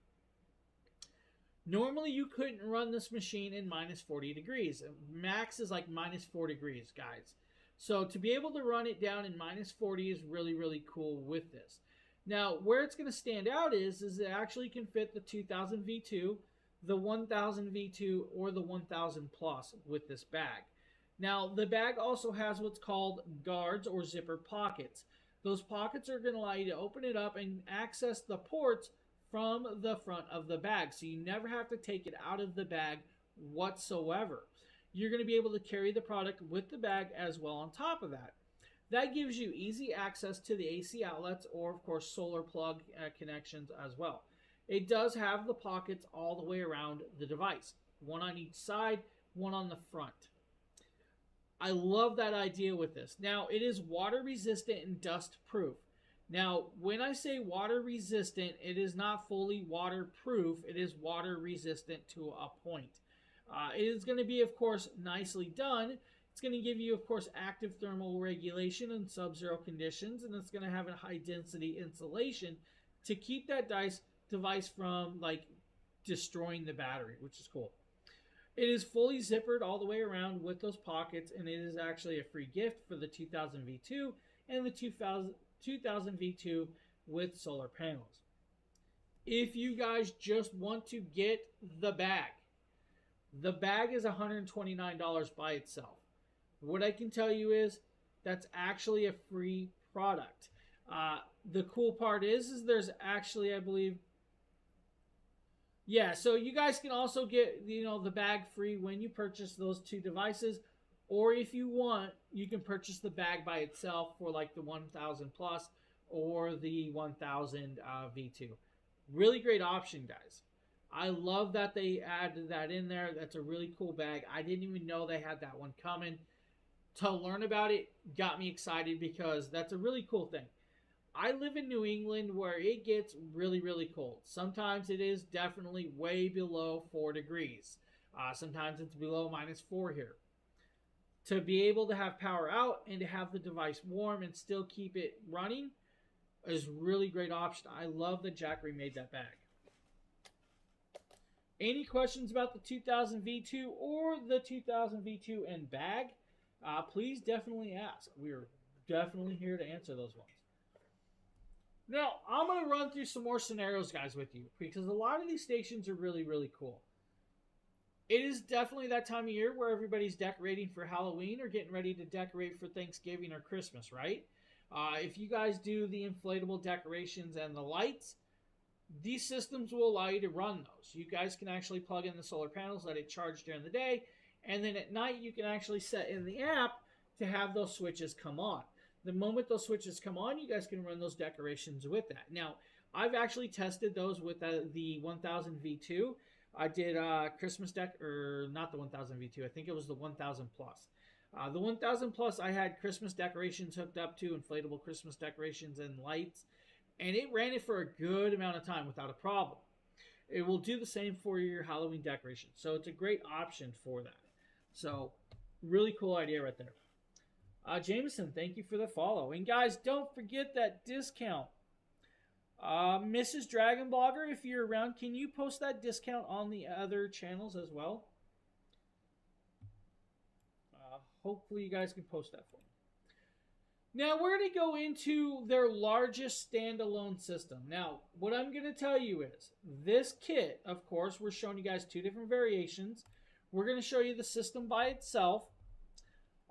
Normally, you couldn't run this machine in minus 40 degrees. Max is like minus 4 degrees, guys. So to be able to run it down in minus 40 is really, really cool with this. Now, where it's going to stand out is it actually can fit the 2000 V2, the 1000 V2, or the 1000 Plus with this bag. Now, the bag also has what's called guards or zipper pockets. Those pockets are going to allow you to open it up and access the ports from the front of the bag, so you never have to take it out of the bag whatsoever. You're going to be able to carry the product with the bag as well on top of that. That gives you easy access to the AC outlets, or of course solar plug connections as well. It does have the pockets all the way around the device, one on each side, one on the front. I love that idea with this. Now, it is water resistant and dust proof. Now, when I say water resistant, it is not fully waterproof. It is water resistant to a point. It is going to be, of course, nicely done. It's going to give you, of course, active thermal regulation in sub-zero conditions, and it's going to have a high-density insulation to keep that device from, destroying the battery, which is cool. It is fully zippered all the way around with those pockets, and it is actually a free gift for the 2000 V2 and the 2000 V2 with solar panels. If you guys just want to get the bag is $129 by itself. What I can tell you is that's actually a free product. The cool part is there's actually, I believe, yeah, so you guys can also get, the bag free when you purchase those two devices, or if you want, you can purchase the bag by itself for like the 1000 Plus or the 1000 V2. Really great option, guys. I love that they added that in there. That's a really cool bag. I didn't even know they had that one coming. To learn about it got me excited because that's a really cool thing. I live in New England where it gets really, really cold. Sometimes it is definitely way below 4 degrees. Sometimes it's below -4 here. To be able to have power out and to have the device warm and still keep it running is a really great option. I love that Jackery made that bag. Any questions about the 2000 V2 or the 2000 V2 and bag? Please definitely ask. We're definitely here to answer those ones. Now, I'm going to run through some more scenarios, guys, with you, because a lot of these stations are really, really cool. It is definitely that time of year where everybody's decorating for Halloween or getting ready to decorate for Thanksgiving or Christmas, right? If you guys do the inflatable decorations and the lights, these systems will allow you to run those. You guys can actually plug in the solar panels, let it charge during the day, and then at night you can actually set in the app to have those switches come on. The moment those switches come on, you guys can run those decorations with that. Now, I've actually tested those with the 1000 V2. I did Christmas not the 1000 V2. I think it was the 1000 Plus. The 1000 Plus, I had Christmas decorations hooked up to, inflatable Christmas decorations and lights, and it ran it for a good amount of time without a problem. It will do the same for your Halloween decorations, so it's a great option for that. So, really cool idea right there. Jameson, thank you for the follow. And guys, don't forget that discount. Mrs. Dragon Blogger, if you're around, can you post that discount on the other channels as well? Hopefully you guys can post that for me. Now we're going to go into their largest standalone system. Now, what I'm going to tell you is this kit, of course, we're showing you guys two different variations. We're going to show you the system by itself,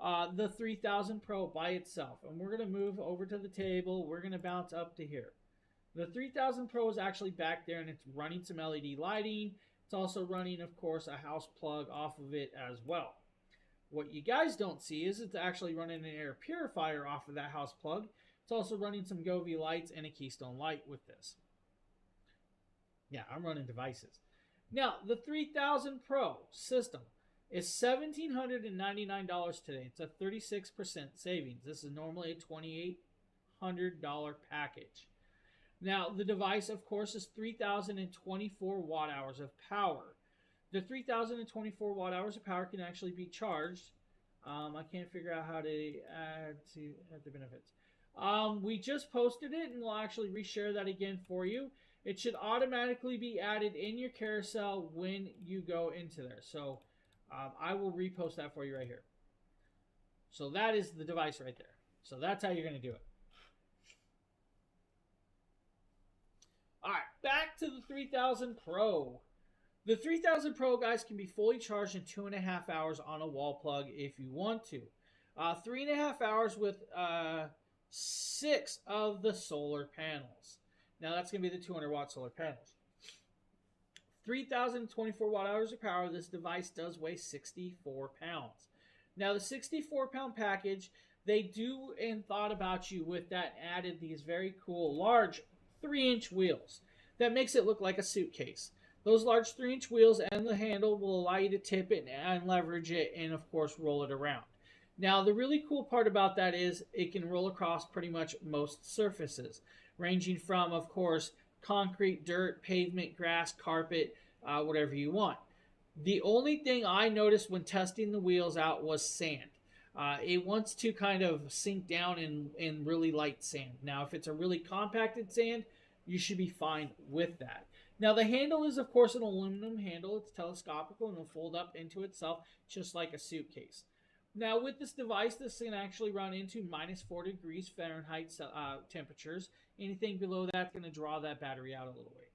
the 3000 Pro by itself. And we're going to move over to the table. We're going to bounce up to here. The 3000 Pro is actually back there and it's running some LED lighting. It's also running, of course, a house plug off of it as well. What you guys don't see is it's actually running an air purifier off of that house plug. It's also running some Govee lights and a Keystone light with this. Yeah, I'm running devices. Now, the 3000 Pro system is $1,799 today. It's a 36% savings. This is normally a $2,800 package. Now, the device, of course, is 3,024 watt hours of power. The 3,024 watt hours of power can actually be charged. I can't figure out how to add the benefits. We just posted it, and we'll actually reshare that again for you. It should automatically be added in your carousel when you go into there. So I will repost that for you right here. So that is the device right there. So that's how you're going to do it. All right, back to the 3000 Pro. The 3000 Pro, guys, can be fully charged in 2.5 hours on a wall plug if you want to. 3.5 hours with 6 of the solar panels. Now, that's going to be the 200 watt solar panels. 3,024 watt hours of power. This device does weigh 64 pounds. Now, the 64 pound package, they do and thought about you with that added these very cool large 3-inch wheels. That makes it look like a suitcase. Those large 3-inch wheels and the handle will allow you to tip it and leverage it and, of course, roll it around. Now, the really cool part about that is it can roll across pretty much most surfaces, ranging from, of course, concrete, dirt, pavement, grass, carpet, whatever you want. The only thing I noticed when testing the wheels out was sand. It wants to kind of sink down in really light sand. Now, if it's a really compacted sand, you should be fine with that. Now, the handle is, of course, an aluminum handle. It's telescopical and will fold up into itself just like a suitcase. Now, with this device, this can actually run into -4 degrees Fahrenheit temperatures. Anything below that's going to draw that battery out a little way.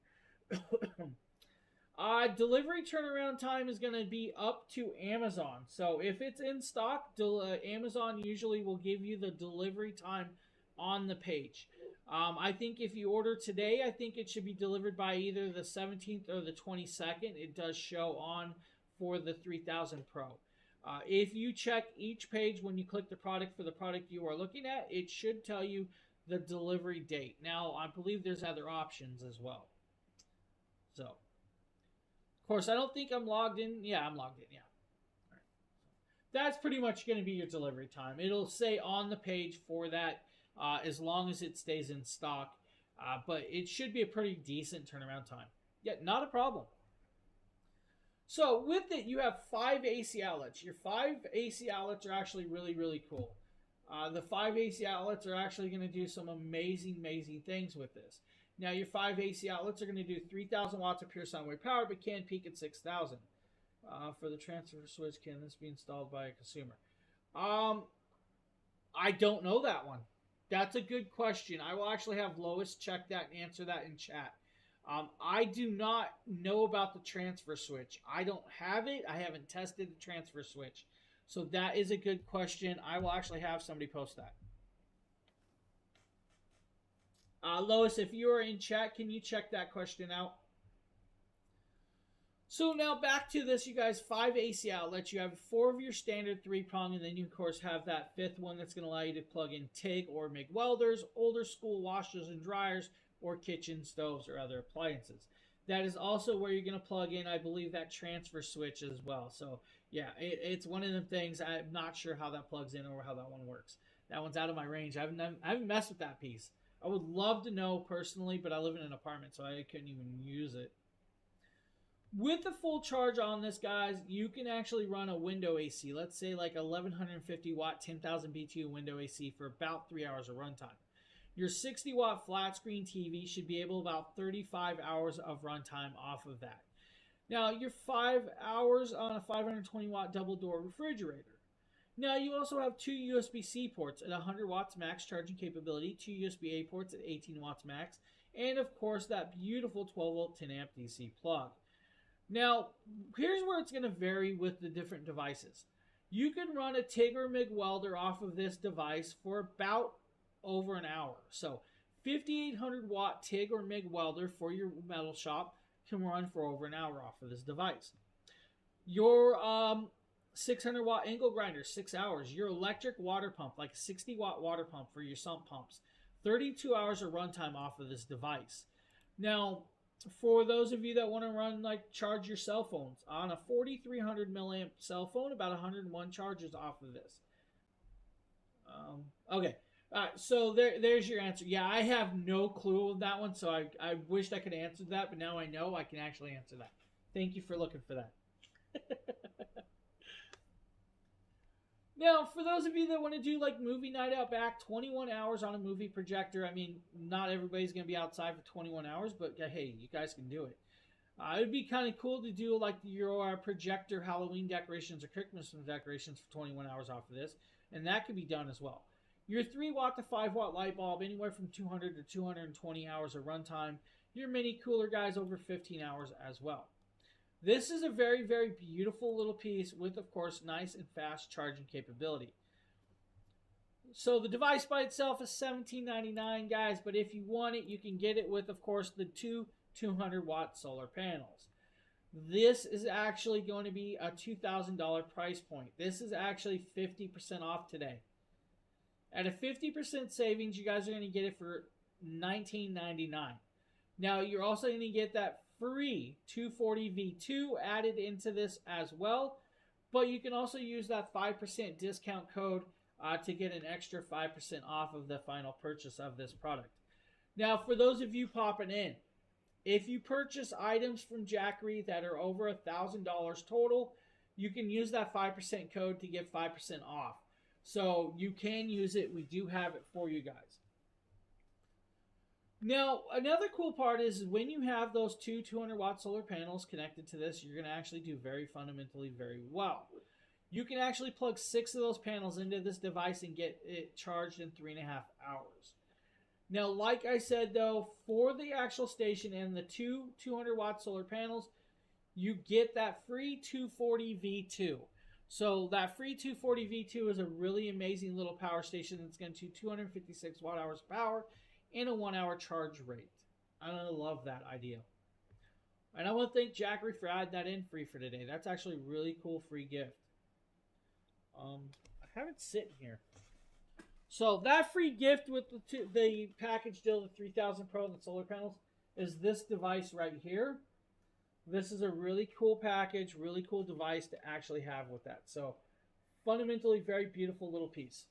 Delivery turnaround time is going to be up to Amazon. So if it's in stock, Amazon usually will give you the delivery time on the page. I think if you order today, I think it should be delivered by either the 17th or the 22nd. It does show on for the 3000 Pro. If you check each page when you click the product for the product you are looking at, it should tell you the delivery date. Now, I believe there's other options as well. So, of course, I don't think I'm logged in. Yeah, I'm logged in, yeah. All right. That's pretty much going to be your delivery time. It'll say on the page for that as long as it stays in stock. But it should be a pretty decent turnaround time. Yeah, not a problem. So with it, you have 5 AC outlets. Your 5 AC outlets are actually really, really cool. The 5 AC outlets are actually going to do some amazing, amazing things with this. Now, your 5 AC outlets are going to do 3,000 watts of pure sine wave power, but can peak at 6,000. For the transfer switch, can this be installed by a consumer? I don't know that one. That's a good question. I will actually have Lois check that and answer that in chat. I do not know about the transfer switch. I don't have it. I haven't tested the transfer switch. So that is a good question. I will actually have somebody post that. Lois, if you are in chat, can you check that question out? So now back to this, you guys. 5 AC outlets. You have 4 of your standard 3-prong, and then you, of course, have that 5th one that's going to allow you to plug in TIG or MIG welders, older school washers and dryers, or kitchen stoves or other appliances. That is also where you're going to plug in, I believe, that transfer switch as well. So, yeah, it's one of the things. I'm not sure how that plugs in or how that one works. That one's out of my range. I haven't messed with that piece. I would love to know personally, but I live in an apartment, so I couldn't even use it. With the full charge on this, guys, you can actually run a window AC. Let's say like 1150 watt, 10,000 BTU window AC for about 3 hours of runtime. Your 60 watt flat screen TV should be able about 35 hours of runtime off of that. Now, you're 5 hours on a 520 watt double door refrigerator. Now, you also have two USB-C ports at 100 watts max charging capability, two USB-A ports at 18 watts max, and of course that beautiful 12 volt 10 amp DC plug. Now, here's where it's going to vary with the different devices. You can run a TIG or MIG welder off of this device for about over an hour. So 5800 watt TIG or MIG welder for your metal shop can run for over an hour off of this device. Your 600 watt angle grinder, 6 hours. Your electric water pump, like a 60 watt water pump for your sump pumps, 32 hours of runtime off of this device. Now, for those of you that want to run, like, charge your cell phones, on a 4300 milliamp cell phone, about 101 charges off of this. Okay. All right, so there's your answer. Yeah, I have no clue of that one, so I wished I could answer that, but now I know I can actually answer that. Thank you for looking for that. Now, for those of you that want to do like movie night out back, 21 hours on a movie projector. I mean, not everybody's going to be outside for 21 hours, but hey, you guys can do it. It would be kind of cool to do like your projector Halloween decorations or Christmas decorations for 21 hours off of this, and that could be done as well. Your 3 watt to 5 watt light bulb, anywhere from 200 to 220 hours of runtime. Your mini cooler guys over 15 hours as well. This is a very, very beautiful little piece with, of course, nice and fast charging capability. So the device by itself is $17.99, guys, but if you want it, you can get it with, of course, the two 200 watt solar panels. This is actually going to be a $2,000 price point. This is actually 50% off today. At a 50% savings, you guys are going to get it for $19.99. Now, you're also going to get that free 240V2 added into this as well, but you can also use that 5% discount code to get an extra 5% off of the final purchase of this product. Now, for those of you popping in, if you purchase items from Jackery that are over $1,000 total, you can use that 5% code to get 5% off. So you can use it. We do have it for you guys. Now, another cool part is when you have those two 200 watt solar panels connected to this, you're going to actually do fundamentally very well. You can actually plug 6 of those panels into this device and get it charged in 3.5 hours. Now, like I said, though, for the actual station and the two 200 watt solar panels, you get that free 240V2. So that free 240V2 is a really amazing little power station that's going to 256 watt hours of power and a 1 hour charge rate. I love that idea. And I want to thank Jackery for adding that in free for today. That's actually a really cool free gift. I have it sitting here. So that free gift with the package deal, the 3000 Pro and the solar panels, is this device right here. This is a really cool package, really cool device to actually have with that. So fundamentally very beautiful little piece.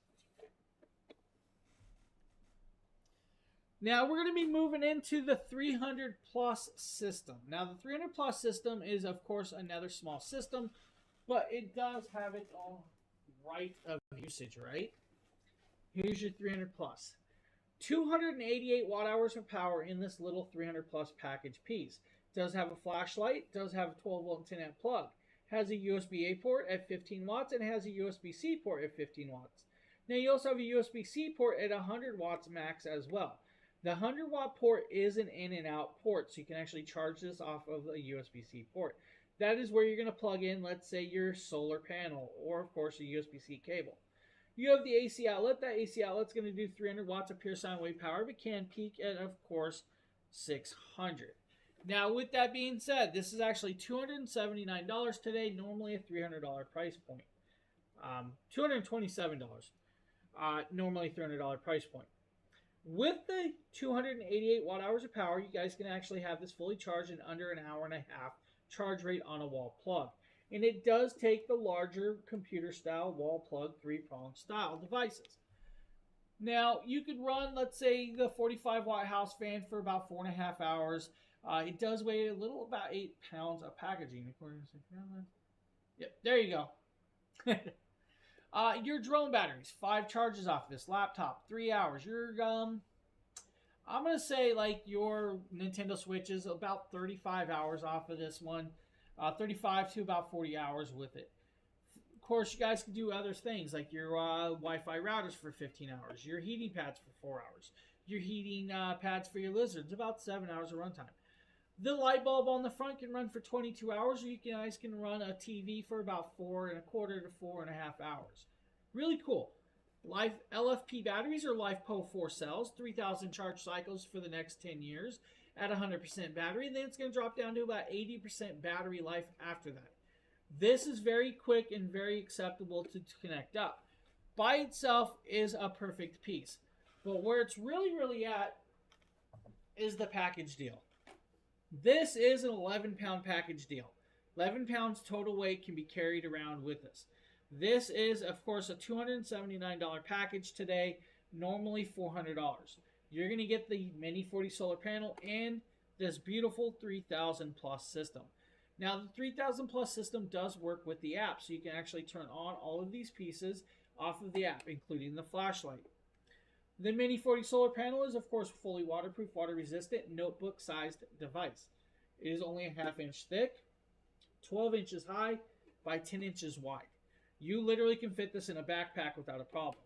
Now we're going to be moving into the 300 plus system. Now the 300 plus system is of course another small system, but it does have its own right of usage, right? Here's your 300 plus. 288 watt hours of power in this little 300 plus package piece. Does have a flashlight, does have a 12 volt 10 amp plug. Has a USB-A port at 15 watts and has a USB-C port at 15 watts. Now you also have a USB-C port at 100 watts max as well. The 100 watt port is an in and out port, so you can actually charge this off of a USB-C port. That is where you're going to plug in, let's say, your solar panel or, of course, a USB-C cable. You have the AC outlet. That AC outlet's going to do 300 watts of pure sine wave power, but can peak at, of course, 600. Now, with that being said, this is actually $279 today, normally a $300 price point. $227, normally $300 price point. With the 288 watt hours of power, you guys can actually have this fully charged in under an hour and a half charge rate on a wall plug. And it does take the larger computer style wall plug 3-prong style devices. Now, you could run, let's say, the 45 watt house fan for about 4.5 hours. It does weigh a little, about 8 pounds of packaging. Yep, there you go. Your drone batteries, 5 charges off this laptop, 3 hours. Your I'm going to say like your Nintendo Switch is about 35 hours off of this one. 35 to about 40 hours with it. Of course, you guys can do other things like your Wi-Fi routers for 15 hours, your heating pads for 4 hours, your heating pads for your lizards, about 7 hours of runtime. The light bulb on the front can run for 22 hours, or you guys can run a TV for about 4.25 to 4.5 hours. Really cool. Life LFP batteries or LiFePO 4 cells, 3,000 charge cycles for the next 10 years at 100% battery. Then it's going to drop down to about 80% battery life after that. This is very quick and very acceptable to connect up. By itself is a perfect piece. But where it's really at is the package deal. This is an 11-pound package deal. 11 pounds total weight can be carried around with us. This is, of course, a $279 package today, normally $400. You're going to get the Mini 40 solar panel and this beautiful 3000 plus system. Now, the 3000 plus system does work with the app, so you can actually turn on all of these pieces off of the app, including the flashlight. The Mini 40 solar panel is, of course, fully waterproof, water-resistant, notebook-sized device. It is only a ½ inch thick, 12 inches high by 10 inches wide. You literally can fit this in a backpack without a problem.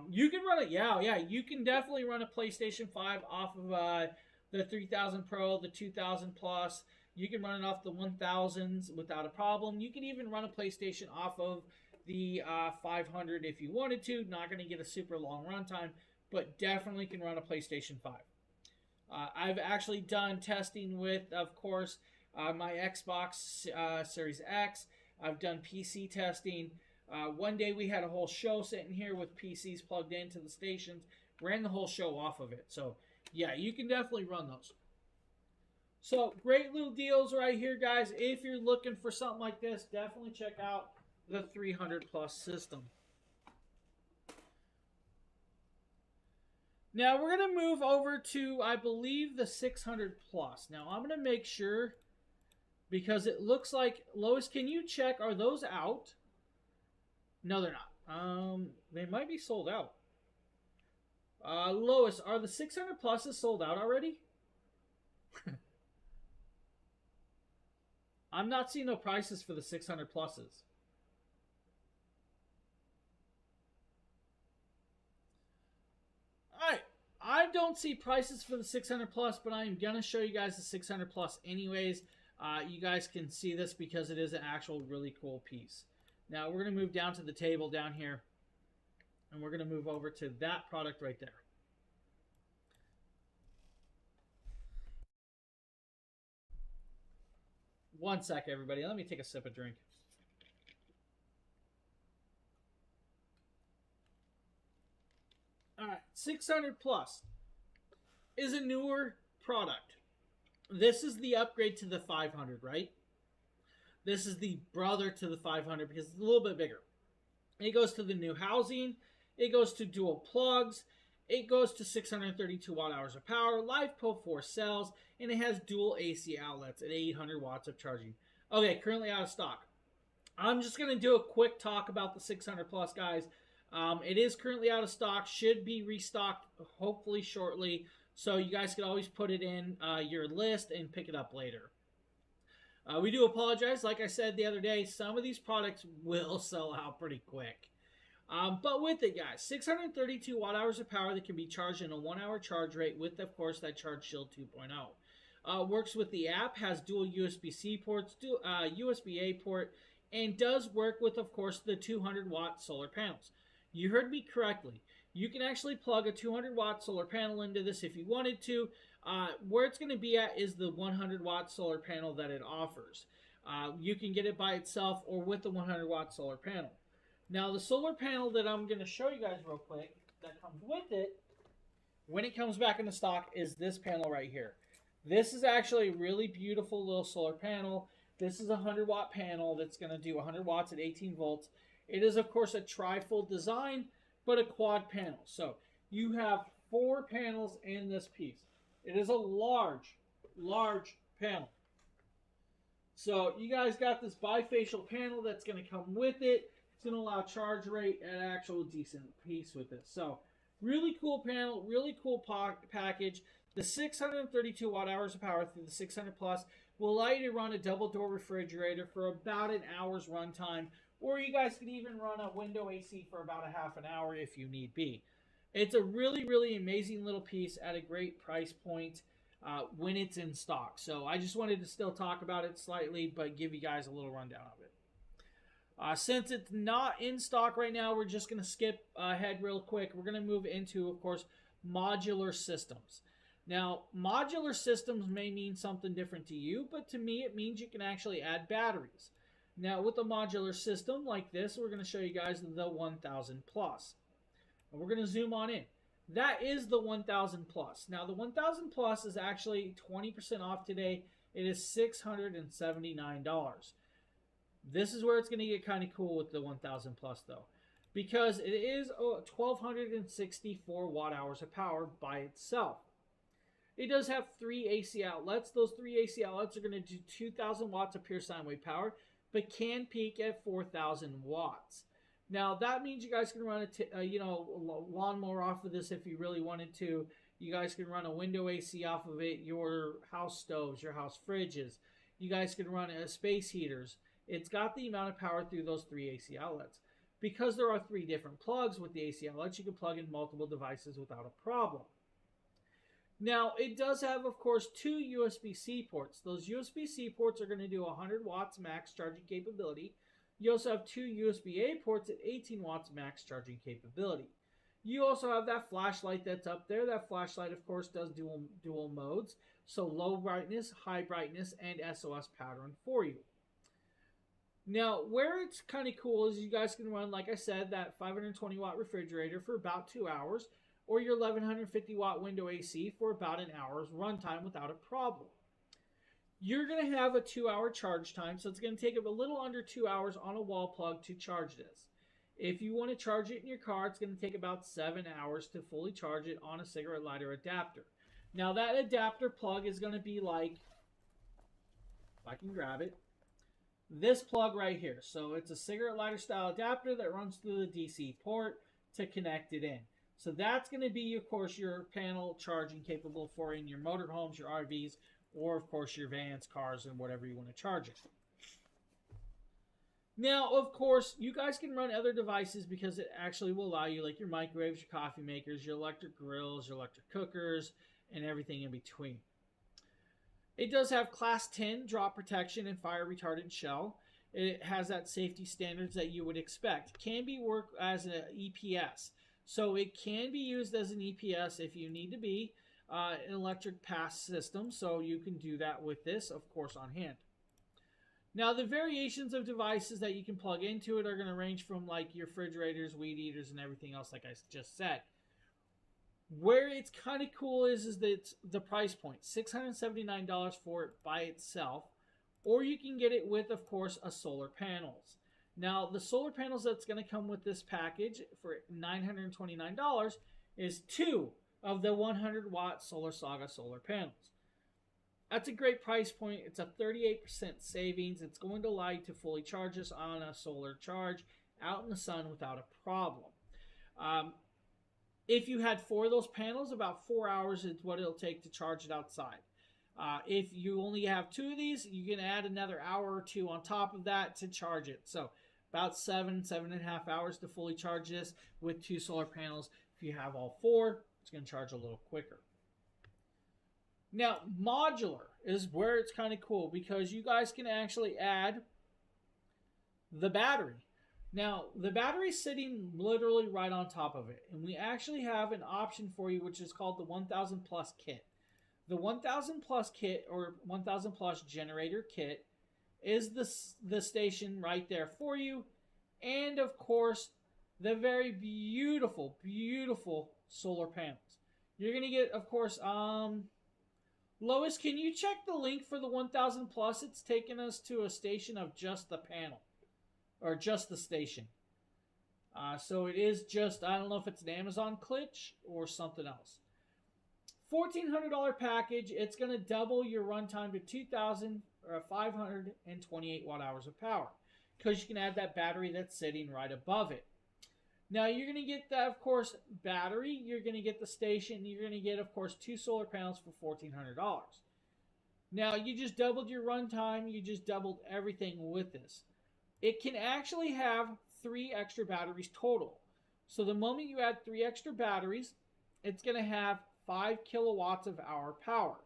You can run it, you can definitely run a PlayStation 5 off of the 3000 Pro, the 2000 Plus. You can run it off the 1000s without a problem. You can even run a PlayStation off of the 500 if you wanted to. Not going to get a super long runtime, but definitely can run a PlayStation 5. I've actually done testing with, of course, my Xbox Series X. I've done PC testing. One day we had a whole show sitting here with PCs plugged into the stations. Ran the whole show off of it. So, yeah, you can definitely run those. So, great little deals right here, guys. If you're looking for something like this, definitely check out the 300 plus system. Now, we're going to move over to, I believe, the 600 plus. Now, I'm going to make sure, because it looks like, Lois, can you check, are those out? No, they're not. They might be sold out. Lois, are the 600 pluses sold out already? I'm not seeing no prices for the 600 pluses. Alright, I don't see prices for the 600 plus, but I'm going to show you guys the 600 plus anyways. You guys can see this because it is an actual really cool piece. Now we're going to move down to the table down here, and we're going to move over to that product right there. One sec, everybody. Let me take a sip of drink. All right, 600 plus is a newer product. This is the upgrade to the 500, right? This is the brother to the 500 because it's a little bit bigger. It goes to the new housing. It goes to dual plugs. It goes to 632 watt hours of power, LiFePO 4 cells, and it has dual AC outlets at 800 watts of charging. Okay, currently out of stock. I'm just going to do a quick talk about the 600 plus, guys. It is currently out of stock. Should be restocked hopefully shortly. So you guys can always put it in your list and pick it up later. We do apologize. Like I said the other day, some of these products will sell out pretty quick. But with it, guys, 632 watt hours of power that can be charged in a 1 hour charge rate with, of course, that Charge Shield 2.0. Works with the app, has dual USB-C ports, USB-A port, and does work with, of course, the 200 watt solar panels. You heard me correctly. You can actually plug a 200 watt solar panel into this if you wanted to. Where it's going to be at is the 100 watt solar panel that it offers. You can get it by itself or with the 100 watt solar panel. Now, the solar panel that I'm going to show you guys real quick that comes with it, when it comes back into stock, is this panel right here. This is actually a really beautiful little solar panel. This is a 100 watt panel that's going to do 100 watts at 18 volts. It is, of course, a trifold design, but a quad panel. So you have 4 panels in this piece. It is a large, large panel. So you guys got this bifacial panel that's going to come with it. It's going to allow charge rate at an actual decent piece with this. So Really cool panel, really cool package. The 632 watt hours of power through the 600 plus will allow you to run a double door refrigerator for about an hour's runtime, or you guys could even run a window AC for about a half an hour if you need be. It's a really, really amazing little piece at a great price point when it's in stock. So I just wanted to still talk about it slightly, but give you guys a little rundown of it. Since it's not in stock right now, we're just going to skip ahead real quick. We're going to move into, of course, modular systems. Now, modular systems may mean something different to you, but to me, it means you can actually add batteries. Now, with a modular system like this, we're going to show you guys the 1000 plus. And we're going to zoom on in. That is the 1000 plus. Now, the 1000 plus is actually 20% off today. It is $679. This is where it's going to get kind of cool with the 1000 plus though, because it is 1264 watt hours of power by itself. It does have 3 AC outlets. Those 3 AC outlets are going to do 2000 watts of pure sine wave power, but can peak at 4000 watts. Now that means you guys can run a lawnmower off of this if you really wanted to. You guys can run a window AC off of it, your house stoves, your house fridges. You guys can run space heaters. It's got the amount of power through those 3 AC outlets. Because there are 3 different plugs with the AC outlets, you can plug in multiple devices without a problem. Now, it does have, of course, 2 USB-C ports. Those USB-C ports are going to do 100 watts max charging capability. You also have 2 USB-A ports at 18 watts max charging capability. You also have that flashlight that's up there. That flashlight, of course, does dual modes. So low brightness, high brightness, and SOS pattern for you. Now, where it's kind of cool is you guys can run, like I said, that 520 watt refrigerator for about 2 hours, or your 1150 watt window AC for about an hour's runtime without a problem. You're going to have a 2-hour charge time, so it's going to take a little under 2 hours on a wall plug to charge this. If you want to charge it in your car, it's going to take about 7 hours to fully charge it on a cigarette lighter adapter. Now, that adapter plug is going to be like, if I can grab it, this plug right here. So it's a cigarette lighter style adapter that runs through the DC port to connect it in. So that's going to be, of course, your panel charging capable for in your motorhomes, your RVs, or of course your vans, cars, and whatever you want to charge it. Now, of course, you guys can run other devices because it actually will allow you, like your microwaves, your coffee makers, your electric grills, your electric cookers, and everything in between. It does have class 10 drop protection and fire retardant shell. It has that safety standards that you would expect. It can be worked as an EPS. So it can be used as an EPS if you need to be an electric pass system. So you can do that with this, of course, on hand. Now, the variations of devices that you can plug into it are going to range from like your refrigerators, weed eaters, and everything else, like I just said. Where it's kind of cool is that it's the price point, $679 for it by itself, or you can get it with, of course, a solar panels. Now, the solar panels that's going to come with this package for $929 is 2 of the 100 watt Solar Saga solar panels. That's a great price point. It's a 38% savings. It's going to allow you to fully charge this on a solar charge out in the sun without a problem. If you had 4 of those panels, about 4 hours is what it'll take to charge it outside. If you only have 2 of these, you can add another hour or 2 on top of that to charge it. So about 7.5 hours to fully charge this with 2 solar panels. If you have all 4, it's going to charge a little quicker. Now, modular is where it's kind of cool because you guys can actually add the battery. Now, the battery's sitting literally right on top of it, and we actually have an option for you, which is called the 1000 Plus Kit. The 1000 Plus Kit, or 1000 Plus Generator Kit, is the station right there for you, and of course, the very beautiful, beautiful solar panels. You're going to get, of course, Lois, can you check the link for the 1000 Plus? It's taken us to a station of just the panel. Or just the station. So it is just, I don't know if it's an Amazon glitch or something else. $1,400 package. It's going to double your runtime to 2,528 watt hours of power. Because you can add that battery that's sitting right above it. Now you're going to get that, of course, battery. You're going to get the station. You're going to get, of course, 2 solar panels for $1,400. Now you just doubled your runtime. You just doubled everything with this. It can actually have 3 extra batteries total. So the moment you add 3 extra batteries, it's going to have 5 kilowatts of hour power.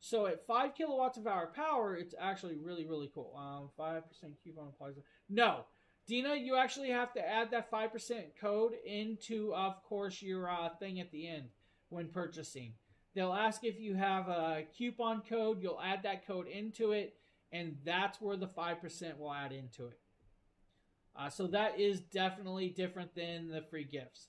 So at 5 kilowatts of hour power, it's actually really, really cool. 5% coupon applies. No, Dina, you actually have to add that 5% code into, of course, your thing at the end when purchasing. They'll ask if you have a coupon code. You'll add that code into it, and that's where the 5% will add into it. So that is definitely different than the free gifts.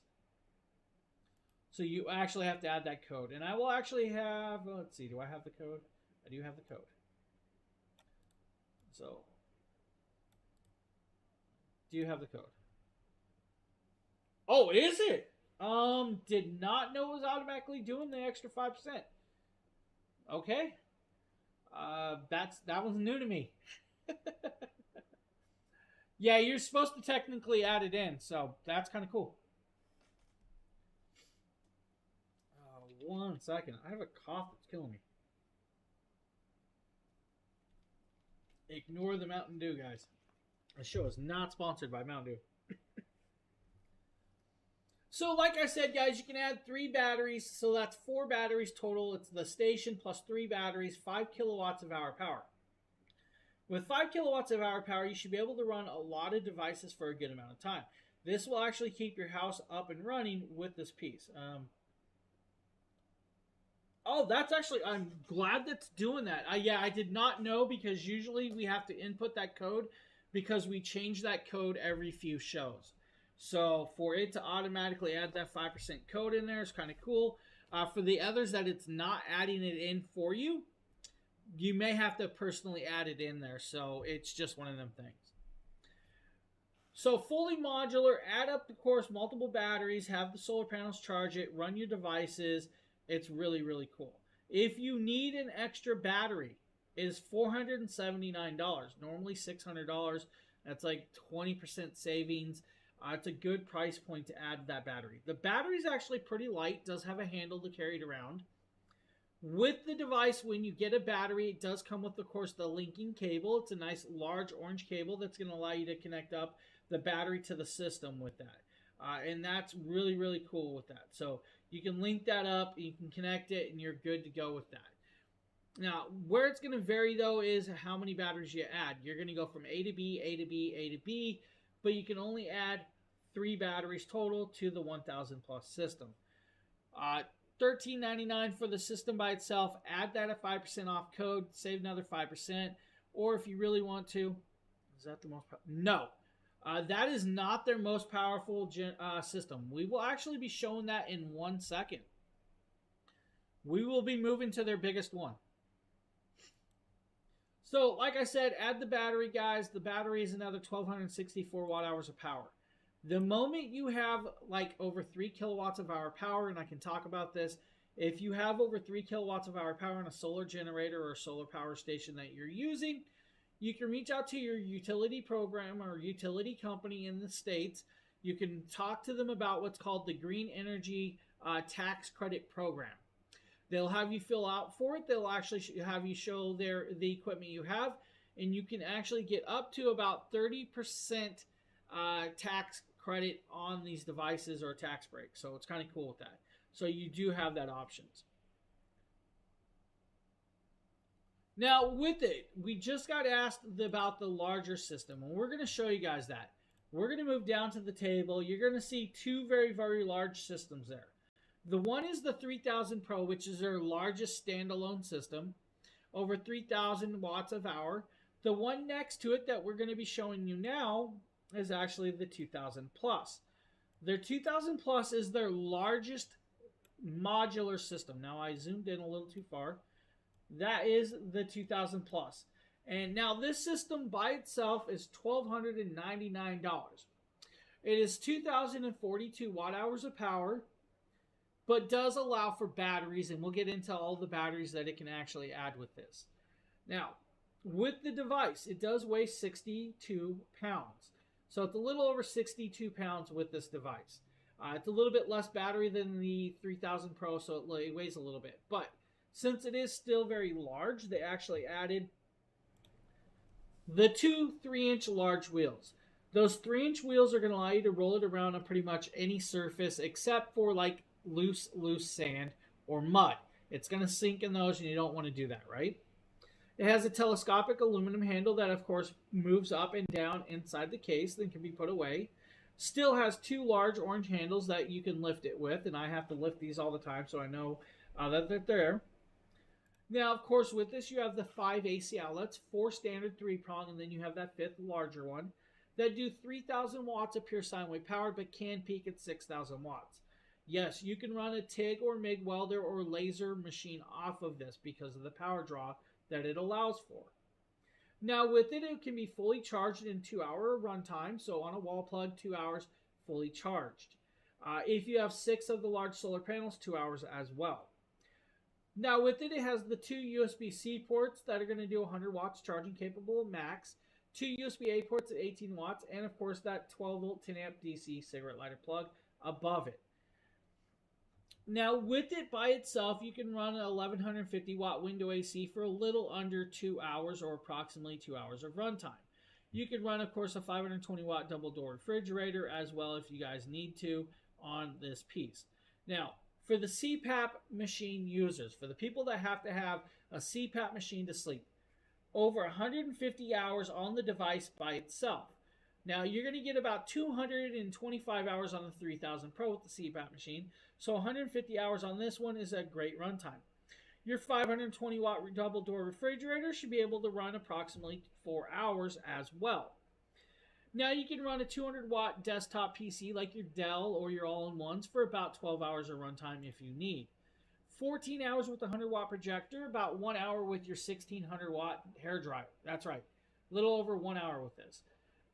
So you actually have to add that code. And I will actually have, let's see, do I have the code? I do have the code. So, do you have the code? Oh, is it? Did not know it was automatically doing the extra 5%. Okay. That one's new to me. Yeah, you're supposed to technically add it in, so that's kind of cool. 1 second. I have a cough that's killing me. Ignore the Mountain Dew, guys. The show is not sponsored by Mountain Dew. So, like I said, guys, you can add 3 batteries. So that's 4 batteries total. It's the station plus 3 batteries, 5 kilowatts of hour power. With 5 kilowatts of hour power, you should be able to run a lot of devices for a good amount of time. This will actually keep your house up and running with this piece. Oh, that's actually, I'm glad that's doing that. Yeah, I did not know, because usually we have to input that code because we change that code every few shows. So for it to automatically add that 5% code in there is kind of cool. For the others that it's not adding it in for you, you may have to personally add it in there. So it's just one of them things. So fully modular, add up, of course, multiple batteries, have the solar panels charge it, run your devices. It's really, really cool. If you need an extra battery, it is $479. Normally $600. That's like 20% savings. It's a good price point to add that battery. The battery is actually pretty light. Does have a handle to carry it around. With the device, when you get a battery, it does come with, of course, the linking cable. It's a nice large orange cable that's going to allow you to connect up the battery to the system with that. And that's really, really cool with that. So you can link that up, you can connect it, and you're good to go with that. Now, where it's going to vary, though, is how many batteries you add. You're going to go from A to B, A to B, A to B, but you can only add 3 batteries total to the 1,000 plus system. $13.99 for the system by itself. Add that at 5% off code, save another 5%. Or if you really want to, is that the most? No. That is not their most powerful system. We will actually be showing that in 1 second. We will be moving to their biggest one. So, like I said, add the battery, guys. The battery is another 1,264 watt hours of power. The moment you have like over 3 kilowatts of hour power, and I can talk about this, if you have over 3 kilowatts of hour power on a solar generator or a solar power station that you're using, you can reach out to your utility program or utility company in the States. You can talk to them about what's called the Green Energy Tax Credit Program. They'll have you fill out for it. They'll actually have you show the equipment you have, and you can actually get up to about 30% tax credit on these devices or tax break. So it's kind of cool with that. So you do have that options. Now with it, we just got asked about the larger system, and we're going to show you guys that. We're going to move down to the table. You're going to see 2 very, very large systems there. The one is the 3000 Pro, which is their largest standalone system, over 3,000 watts of hour. The one next to it that we're going to be showing you now is actually the 2000 Plus. Their 2000 Plus is their largest modular system. Now I zoomed in a little too far. That is the 2000 Plus. And now this system by itself is $1,299. It is 2,042 watt hours of power, but does allow for batteries, and we'll get into all the batteries that it can actually add with this. Now, with the device, it does weigh 62 pounds. So it's a little over 62 pounds with this device. It's a little bit less battery than the 3000 Pro, so it weighs a little bit. But since it is still very large, they actually added the two 3-inch large wheels. Those 3-inch wheels are going to allow you to roll it around on pretty much any surface except for like loose sand or mud. It's going to sink in those, and you don't want to do that, right? It has a telescopic aluminum handle that, of course, moves up and down inside the case, then can be put away. Still has two large orange handles that you can lift it with, and I have to lift these all the time, so I know that they're there. Now, of course, with this, you have the 5 AC outlets, 4 standard 3-prong, and then you have that 5th larger one that do 3,000 watts of pure sine wave power, but can peak at 6,000 watts. Yes, you can run a TIG or MIG welder or laser machine off of this because of the power draw that it allows for. Now, with it, it can be fully charged in 2-hour runtime, so on a wall plug, 2 hours fully charged. If you have 6 of the large solar panels, 2 hours as well. Now, with it, it has the 2 USB-C ports that are going to do 100 watts charging capable max, 2 USB-A ports at 18 watts, and of course that 12-volt 10-amp DC cigarette lighter plug above it. Now, with it by itself, you can run an 1150 watt window AC for a little under 2 hours, or approximately 2 hours of runtime. You can run, of course, a 520 watt double door refrigerator as well if you guys need to on this piece. Now, for the CPAP machine users, for the people that have to have a CPAP machine to sleep, over 150 hours on the device by itself. Now, you're going to get about 225 hours on the 3000 Pro with the CPAP machine, so 150 hours on this one is a great runtime. Your 520 watt double door refrigerator should be able to run approximately 4 hours as well. Now, you can run a 200 watt desktop PC like your Dell or your all-in-ones for about 12 hours of runtime if you need. 14 hours with a 100 watt projector, about 1 hour with your 1600 watt hairdryer. That's right, a little over 1 hour with this.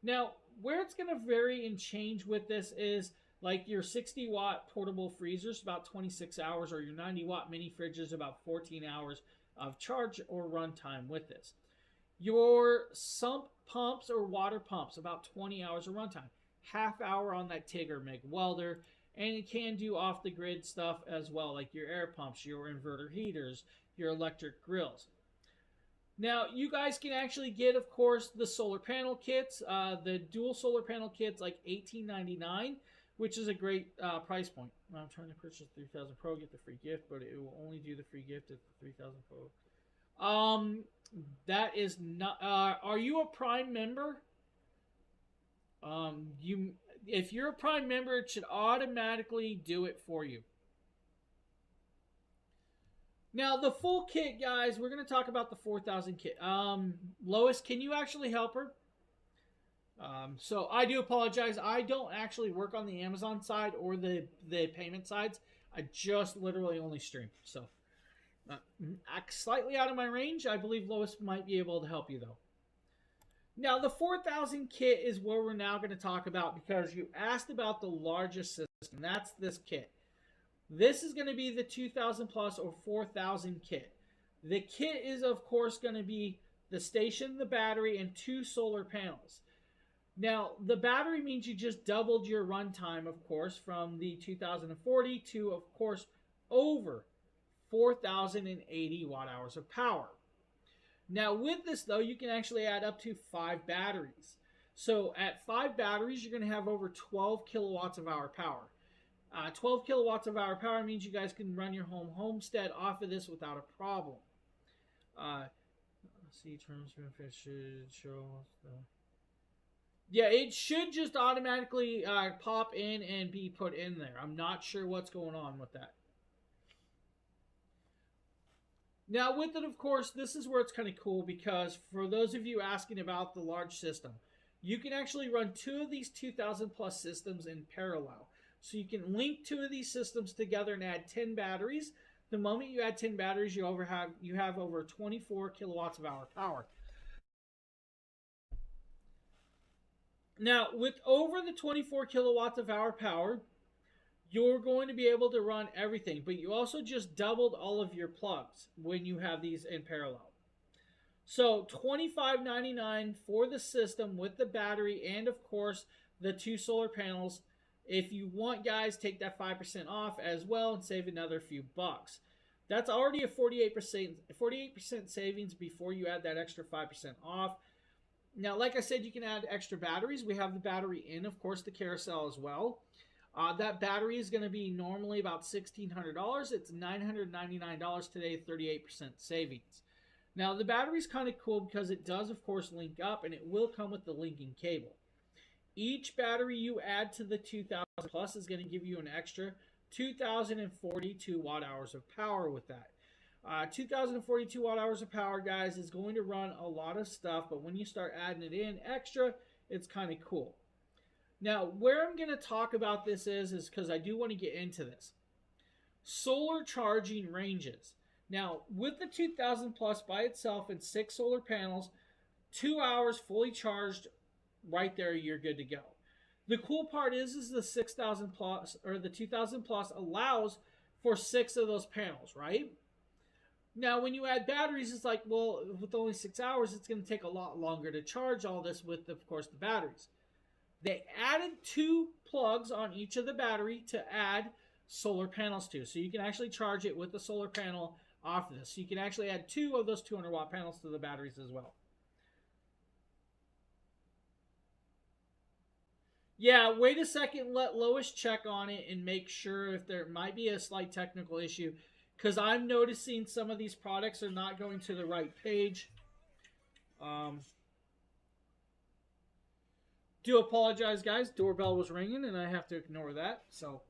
Now, where it's going to vary and change with this is like your 60 watt portable freezers, about 26 hours, or your 90 watt mini fridges, about 14 hours of charge or runtime with this. Your sump pumps or water pumps, about 20 hours of runtime. Half hour on that TIG or MIG welder, and it can do off the grid stuff as well, like your air pumps, your inverter heaters, your electric grills. Now, you guys can actually get, of course, the solar panel kits. The dual solar panel kits, like $18.99, which is a great price point. I'm trying to purchase the 3000 Pro, get the free gift, but it will only do the free gift at the 3000 Pro. That is not. Are you a Prime member? If you're a Prime member, it should automatically do it for you. Now, the full kit, guys, we're going to talk about the 4000 kit. Lois, can you actually help her? So I do apologize. I don't actually work on the Amazon side or the payment sides. I just literally only stream. So slightly out of my range. I believe Lois might be able to help you, though. Now, the 4000 kit is what we're now going to talk about because you asked about the largest system. That's this kit. This is going to be the 2000 plus or 4000 kit. The kit is, of course, going to be the station, the battery, and 2 solar panels. Now, the battery means you just doubled your runtime, of course, from the 2040 to, of course, over 4,080 watt hours of power. Now, with this, though, you can actually add up to 5 batteries. So, at 5 batteries, you're going to have over 12 kilowatts of hour power. 12 kilowatts of hour power means you guys can run your homestead off of this without a problem. Let's see, terms should show. Yeah, it should just automatically pop in and be put in there. I'm not sure what's going on with that. Now, with it, of course, this is where it's kind of cool because for those of you asking about the large system, you can actually run 2 of these 2000 plus systems in parallel. So you can link 2 of these systems together and add 10 batteries. The moment you add 10 batteries, you have over 24 kilowatts of hour power. Now, with over the 24 kilowatts of hour power, you're going to be able to run everything, but you also just doubled all of your plugs when you have these in parallel. So $25.99 for the system with the battery and of course the 2 solar panels. If you want, guys, take that 5% off as well and save another few bucks. That's already a 48% savings before you add that extra 5% off. Now, like I said, you can add extra batteries. We have the battery in, of course, the carousel as well. That battery is going to be normally about $1,600. It's $999 today, 38% savings. Now, the battery is kind of cool because it does, of course, link up, and it will come with the linking cable. Each battery you add to the 2000 Plus is going to give you an extra 2,042 watt hours of power with that. 2,042 watt hours of power, guys, is going to run a lot of stuff, but when you start adding it in extra, it's kind of cool. Now, where I'm going to talk about this is because I do want to get into this. Solar charging ranges. Now, with the 2000 Plus by itself and 6 solar panels, 2 hours fully charged, right there, you're good to go. The cool part is the 6000 Plus or the 2000 Plus allows for 6 of those panels, right? Now, when you add batteries, it's like, well, with only 6 hours, it's going to take a lot longer to charge all this with, of course, the batteries. They added 2 plugs on each of the battery to add solar panels to. So you can actually charge it with the solar panel off of this. So you can actually add 2 of those 200 watt panels to the batteries as well. Yeah, wait a second. Let Lois check on it and make sure if there might be a slight technical issue. Because I'm noticing some of these products are not going to the right page. Do apologize, guys. Doorbell was ringing, and I have to ignore that. So,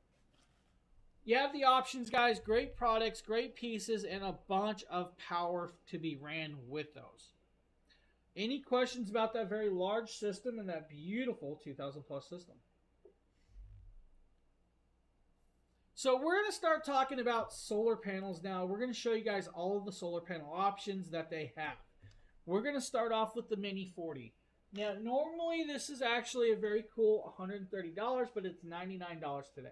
you have the options, guys. Great products, great pieces, and a bunch of power to be ran with those. Any questions about that very large system and that beautiful 2000 Plus system? So we're going to start talking about solar panels now. We're going to show you guys all of the solar panel options that they have. We're going to start off with the Mini 40. Now, normally this is actually a very cool $130, but it's $99 today.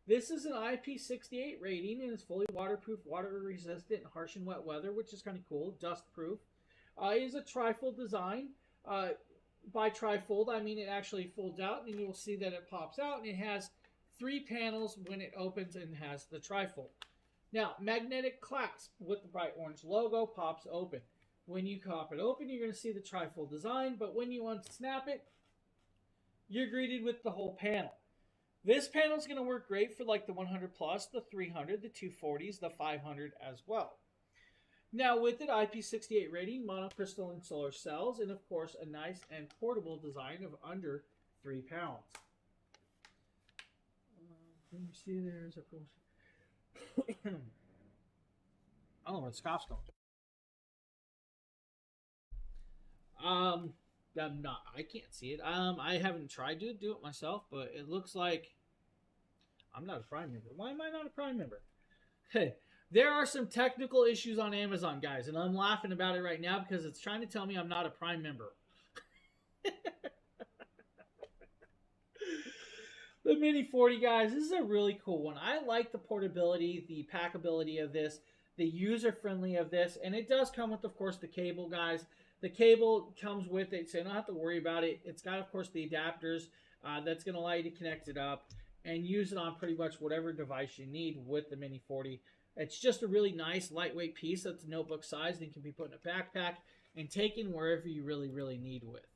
This is an IP68 rating and it's fully waterproof, water resistant, harsh and wet weather, which is kind of cool, dust proof. It is a trifold design. By trifold, I mean it actually folds out and you'll see that it pops out and it has 3 panels when it opens and has the trifold. Now, magnetic clasp with the bright orange logo pops open. When you pop it open, you're going to see the trifold design, but when you unsnap it, you're greeted with the whole panel. This panel is going to work great for like the 100 Plus, the 300, the 240s, the 500 as well. Now, with it, IP68 rating, monocrystalline solar cells, and of course, a nice and portable design of under 3 pounds. Let me see, there's a I don't know where the scoff's going. I can't see it. I haven't tried to do it myself, but it looks like I'm not a Prime member. Why am I not a Prime member? Hey, there are some technical issues on Amazon, guys, and I'm laughing about it right now because it's trying to tell me I'm not a Prime member. The Mini 40, guys, this is a really cool one. I like the portability, the packability of this, the user-friendly of this, and it does come with, of course, the cable, guys. The cable comes with it, so you don't have to worry about it. It's got, of course, the adapters that's going to allow you to connect it up and use it on pretty much whatever device you need with the Mini 40. It's just a really nice, lightweight piece that's notebook sized and can be put in a backpack and taken wherever you really, really need with.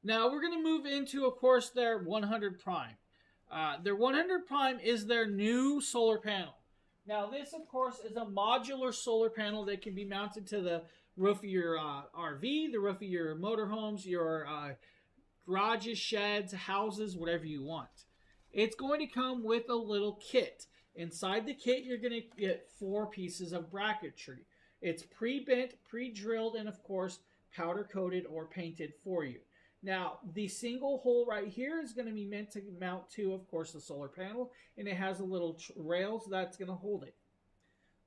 Now, we're going to move into, of course, their 100 Prime. Their 100 Prime is their new solar panel. Now, this, of course, is a modular solar panel that can be mounted to the roof of your RV, the roof of your motorhomes, your garages, sheds, houses, whatever you want. It's going to come with a little kit. Inside the kit, you're going to get 4 pieces of bracketry. It's pre-bent, pre-drilled, and, of course, powder-coated or painted for you. Now, the single hole right here is going to be meant to mount to, of course, the solar panel, and it has a little rails that's going to hold it.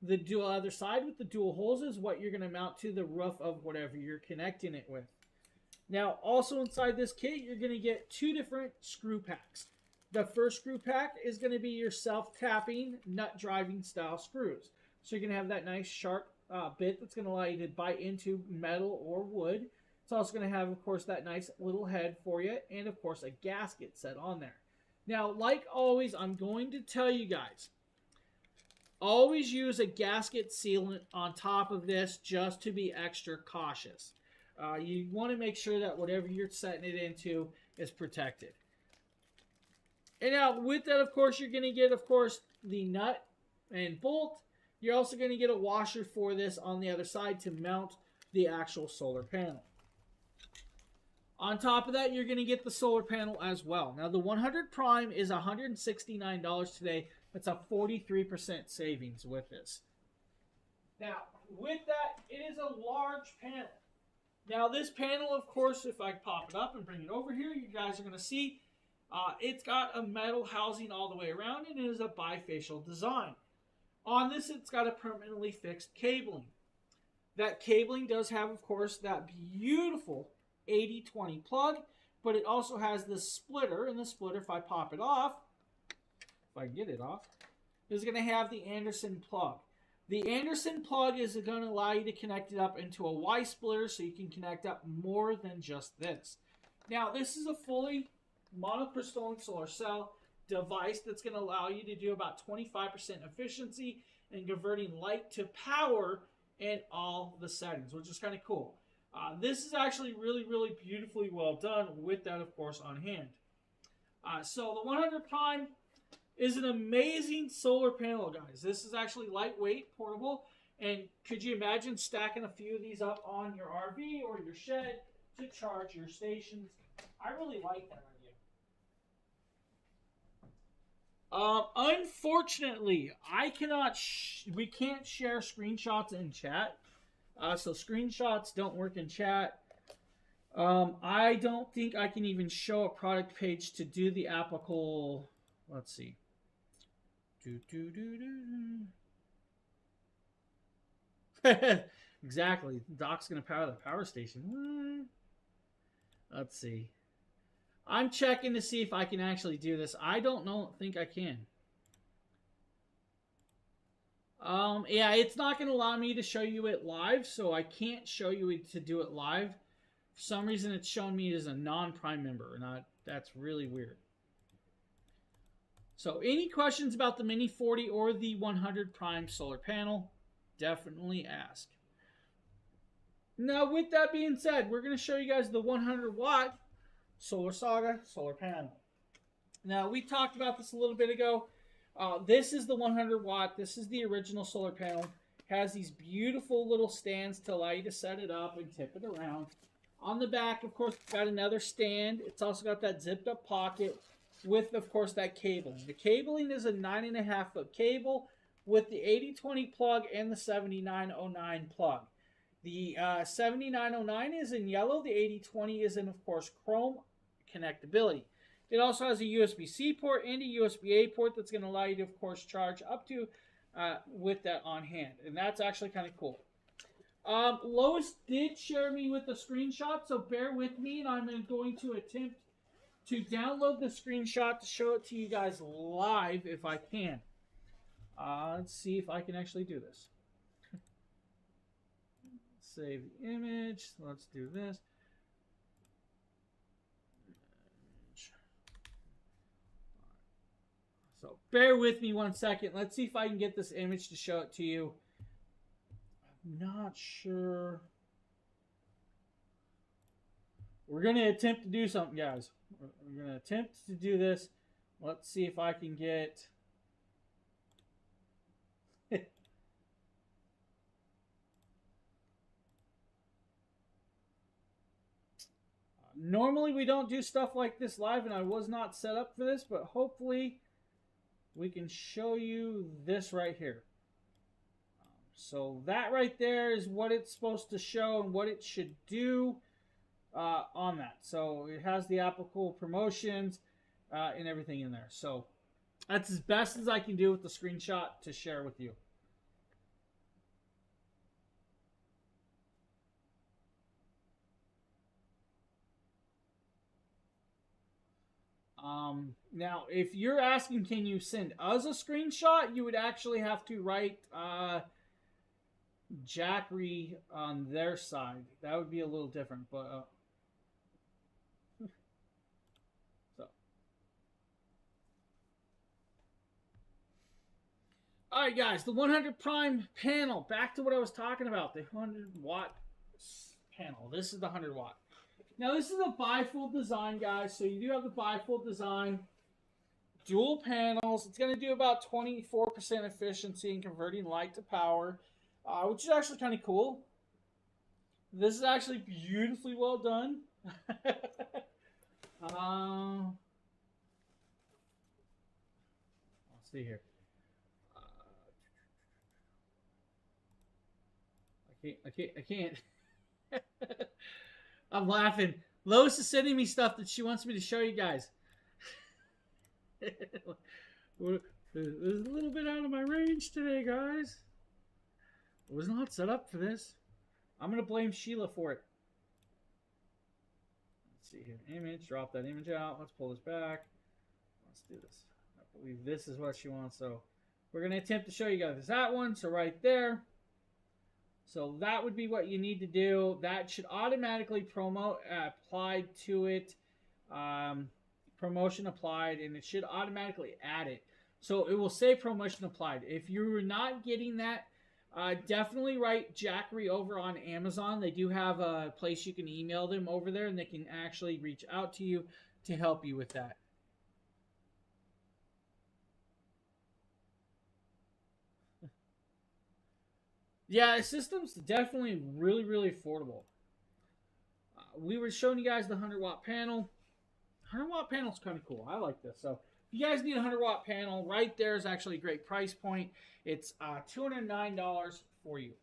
The other side with the dual holes is what you're going to mount to the roof of whatever you're connecting it with. Now, also inside this kit, you're going to get 2 different screw packs. The first screw pack is going to be your self-tapping, nut-driving style screws. So you're going to have that nice, sharp bit that's going to allow you to bite into metal or wood. It's also going to have, of course, that nice little head for you, and of course, a gasket set on there. Now, like always, I'm going to tell you guys, always use a gasket sealant on top of this just to be extra cautious. You want to make sure that whatever you're setting it into is protected. And now, with that, of course, you're going to get, of course, the nut and bolt. You're also going to get a washer for this on the other side to mount the actual solar panel. On top of that, you're going to get the solar panel as well. Now, the 100 Prime is $169 today. That's a 43% savings with this. Now, with that, it is a large panel. Now, this panel, of course, if I pop it up and bring it over here, you guys are going to see it's got a metal housing all the way around, and it is a bifacial design. On this, it's got a permanently fixed cabling. That cabling does have, of course, that beautiful 80-20 plug, but it also has this splitter, and the splitter, if I pop it off, if I can get it off, is going to have the Anderson plug. The Anderson plug is going to allow you to connect it up into a Y splitter, so you can connect up more than just this. Now, this is a fully monocrystalline solar cell device that's going to allow you to do about 25% efficiency in converting light to power in all the settings, which is kind of cool. This is actually really, really beautifully well done with that, of course, on hand. So the 100 Prime is an amazing solar panel, guys. This is actually lightweight, portable, and could you imagine stacking a few of these up on your RV or your shed to charge your stations? I really like that idea. Unfortunately, we can't share screenshots in chat. So screenshots don't work in chat. I don't think I can even show a product page to do the applicable. Let's see. Exactly. Doc's going to power the power station. Let's see. I'm checking to see if I can actually do this. I don't think I can. Yeah, it's not going to allow me to show you it live, so I can't show you to do it live. For some reason, it's showing me as a non-Prime member, and that's really weird. So, any questions about the Mini 40 or the 100 Prime solar panel, definitely ask. Now, with that being said, we're going to show you guys the 100 watt Solar Saga solar panel. Now, we talked about this a little bit ago. This is the 100 watt. This is the original solar panel. Has these beautiful little stands to allow you to set it up and tip it around. On the back, of course, it's got another stand. It's also got that zipped up pocket with, of course, that cabling. The cabling is a 9.5 foot cable with the 80-20 plug and the 7909 plug. The 7909 is in yellow. The 80-20 is in, of course, chrome connectability. It also has a USB-C port and a USB-A port that's going to allow you to, of course, charge up to with that on hand. And that's actually kind of cool. Lois did share me with a screenshot, so bear with me, and I'm going to attempt to download the screenshot to show it to you guys live if I can. Let's see if I can actually do this. Save the image. Let's do this. So bear with me one second. Let's see if I can get this image to show it to you. I'm not sure. We're going to attempt to do something, guys. We're going to attempt to do this. Let's see if I can get... Normally we don't do stuff like this live, and I was not set up for this, but hopefully we can show you this right here. So that right there is what it's supposed to show and what it should do on that. So it has the applicable promotions and everything in there. So that's as best as I can do with the screenshot to share with you. Now, if you're asking, can you send us a screenshot? You would actually have to write Jackery on their side. That would be a little different, but so. All right, guys, the 100 prime panel. Back to what I was talking about, the 100-watt panel. This is the 100-watt. Now, this is a bifold design, guys. So you do have the bifold design, dual panels. It's going to do about 24% efficiency in converting light to power, which is actually kind of cool. This is actually beautifully well done. Let's see here. I can't. I'm laughing. Lois is sending me stuff that she wants me to show you guys. It's a little bit out of my range today, guys. I was not set up for this. I'm going to blame Sheila for it. Let's see here. Image. Drop that image out. Let's pull this back. Let's do this. I believe this is what she wants. So we're going to attempt to show you guys that one. So right there. So that would be what you need to do. That should automatically applied to it. Promotion applied, and it should automatically add it. So it will say promotion applied. If you're not getting that, definitely write Jackery over on Amazon. They do have a place you can email them over there, and they can actually reach out to you to help you with that. Yeah, the system's definitely really, really affordable. We were showing you guys the 100-watt panel. 100-watt panel is kind of cool. I like this. So if you guys need a 100-watt panel, right there is actually a great price point. It's $209 for you.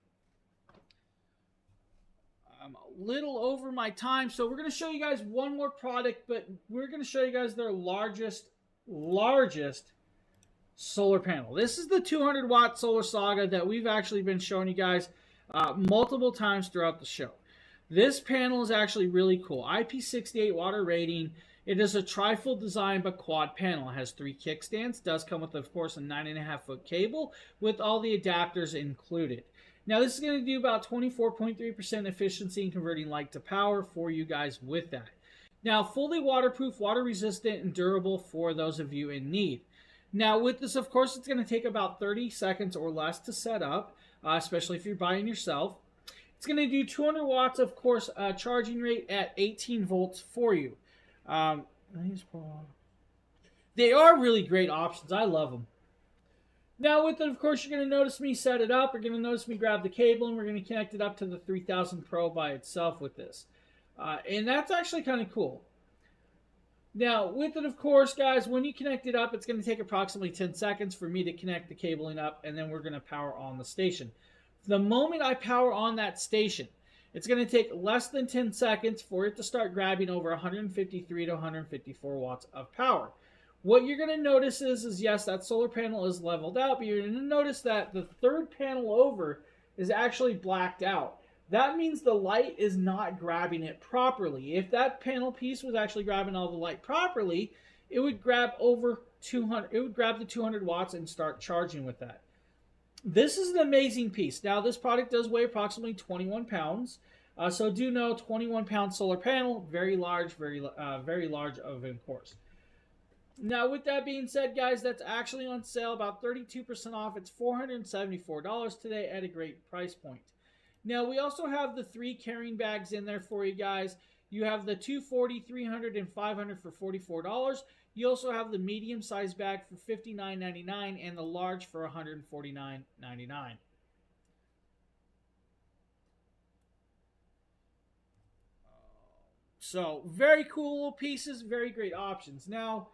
I'm a little over my time, so we're going to show you guys one more product, but we're going to show you guys their largest solar panel. This is the 200-watt Solar Saga that we've actually been showing you guys multiple times throughout the show. This panel is actually really cool. IP68 water rating. It is a trifold design but quad panel. It has 3 kickstands. Does come with, of course, a 9.5-foot cable with all the adapters included. Now, this is going to do about 24.3% efficiency in converting light to power for you guys with that. Now, fully waterproof, water resistant, and durable for those of you in need. Now, with this, of course, it's going to take about 30 seconds or less to set up, especially if you're buying yourself. It's going to do 200 watts, of course, charging rate at 18 volts for you. They are really great options. I love them. Now, with it, of course, you're going to notice me set it up. You're going to notice me grab the cable, and we're going to connect it up to the 3000 Pro by itself with this. And that's actually kind of cool. Now, with it, of course, guys, when you connect it up, it's going to take approximately 10 seconds for me to connect the cabling up, and then we're going to power on the station. The moment I power on that station, it's going to take less than 10 seconds for it to start grabbing over 153 to 154 watts of power. What you're going to notice is yes, that solar panel is leveled out, but you're going to notice that the third panel over is actually blacked out. That means the light is not grabbing it properly. If that panel piece was actually grabbing all the light properly, it would grab over 200. It would grab the 200 watts and start charging with that. This is an amazing piece. Now, this product does weigh approximately 21 pounds. So do know 21-pound solar panel, very large, very large of course. Now, with that being said, guys, that's actually on sale, about 32% off. It's $474 today at a great price point. Now, we also have the 3 carrying bags in there for you guys. You have the 240, 300, and 500 for $44. You also have the medium-sized bag for $59.99 and the large for $149.99. So, very cool little pieces, very great options. Now,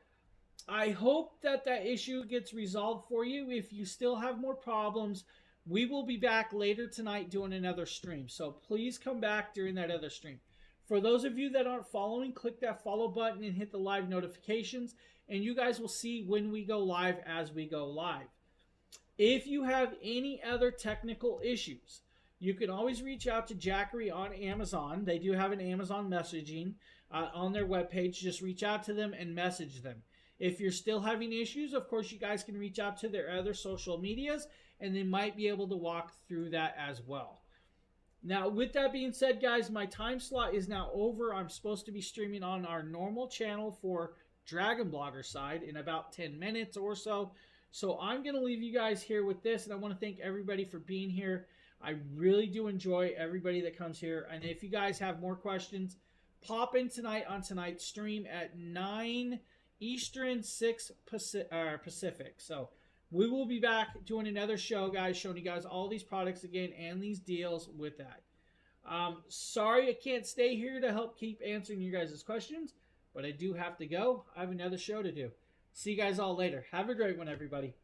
I hope that that issue gets resolved for you. If you still have more problems, we will be back later tonight doing another stream. So please come back during that other stream. For those of you that aren't following, click that follow button and hit the live notifications, and you guys will see when we go live as we go live. If you have any other technical issues, you can always reach out to Jackery on Amazon. They do have an Amazon messaging on their webpage. Just reach out to them and message them. If you're still having issues, of course, you guys can reach out to their other social medias, and they might be able to walk through that as well. Now, with that being said, guys, my time slot is now over. I'm supposed to be streaming on our normal channel for Dragon Blogger side in about 10 minutes or so. So I'm going to leave you guys here with this, and I want to thank everybody for being here. I really do enjoy everybody that comes here. And if you guys have more questions, pop in tonight on tonight's stream at 9 Eastern, 6 Pacific. So we will be back doing another show, guys, showing you guys all these products again and these deals with that. Sorry I can't stay here to help keep answering you guys' questions, but I do have to go. I have another show to do. See you guys all later. Have a great one, everybody.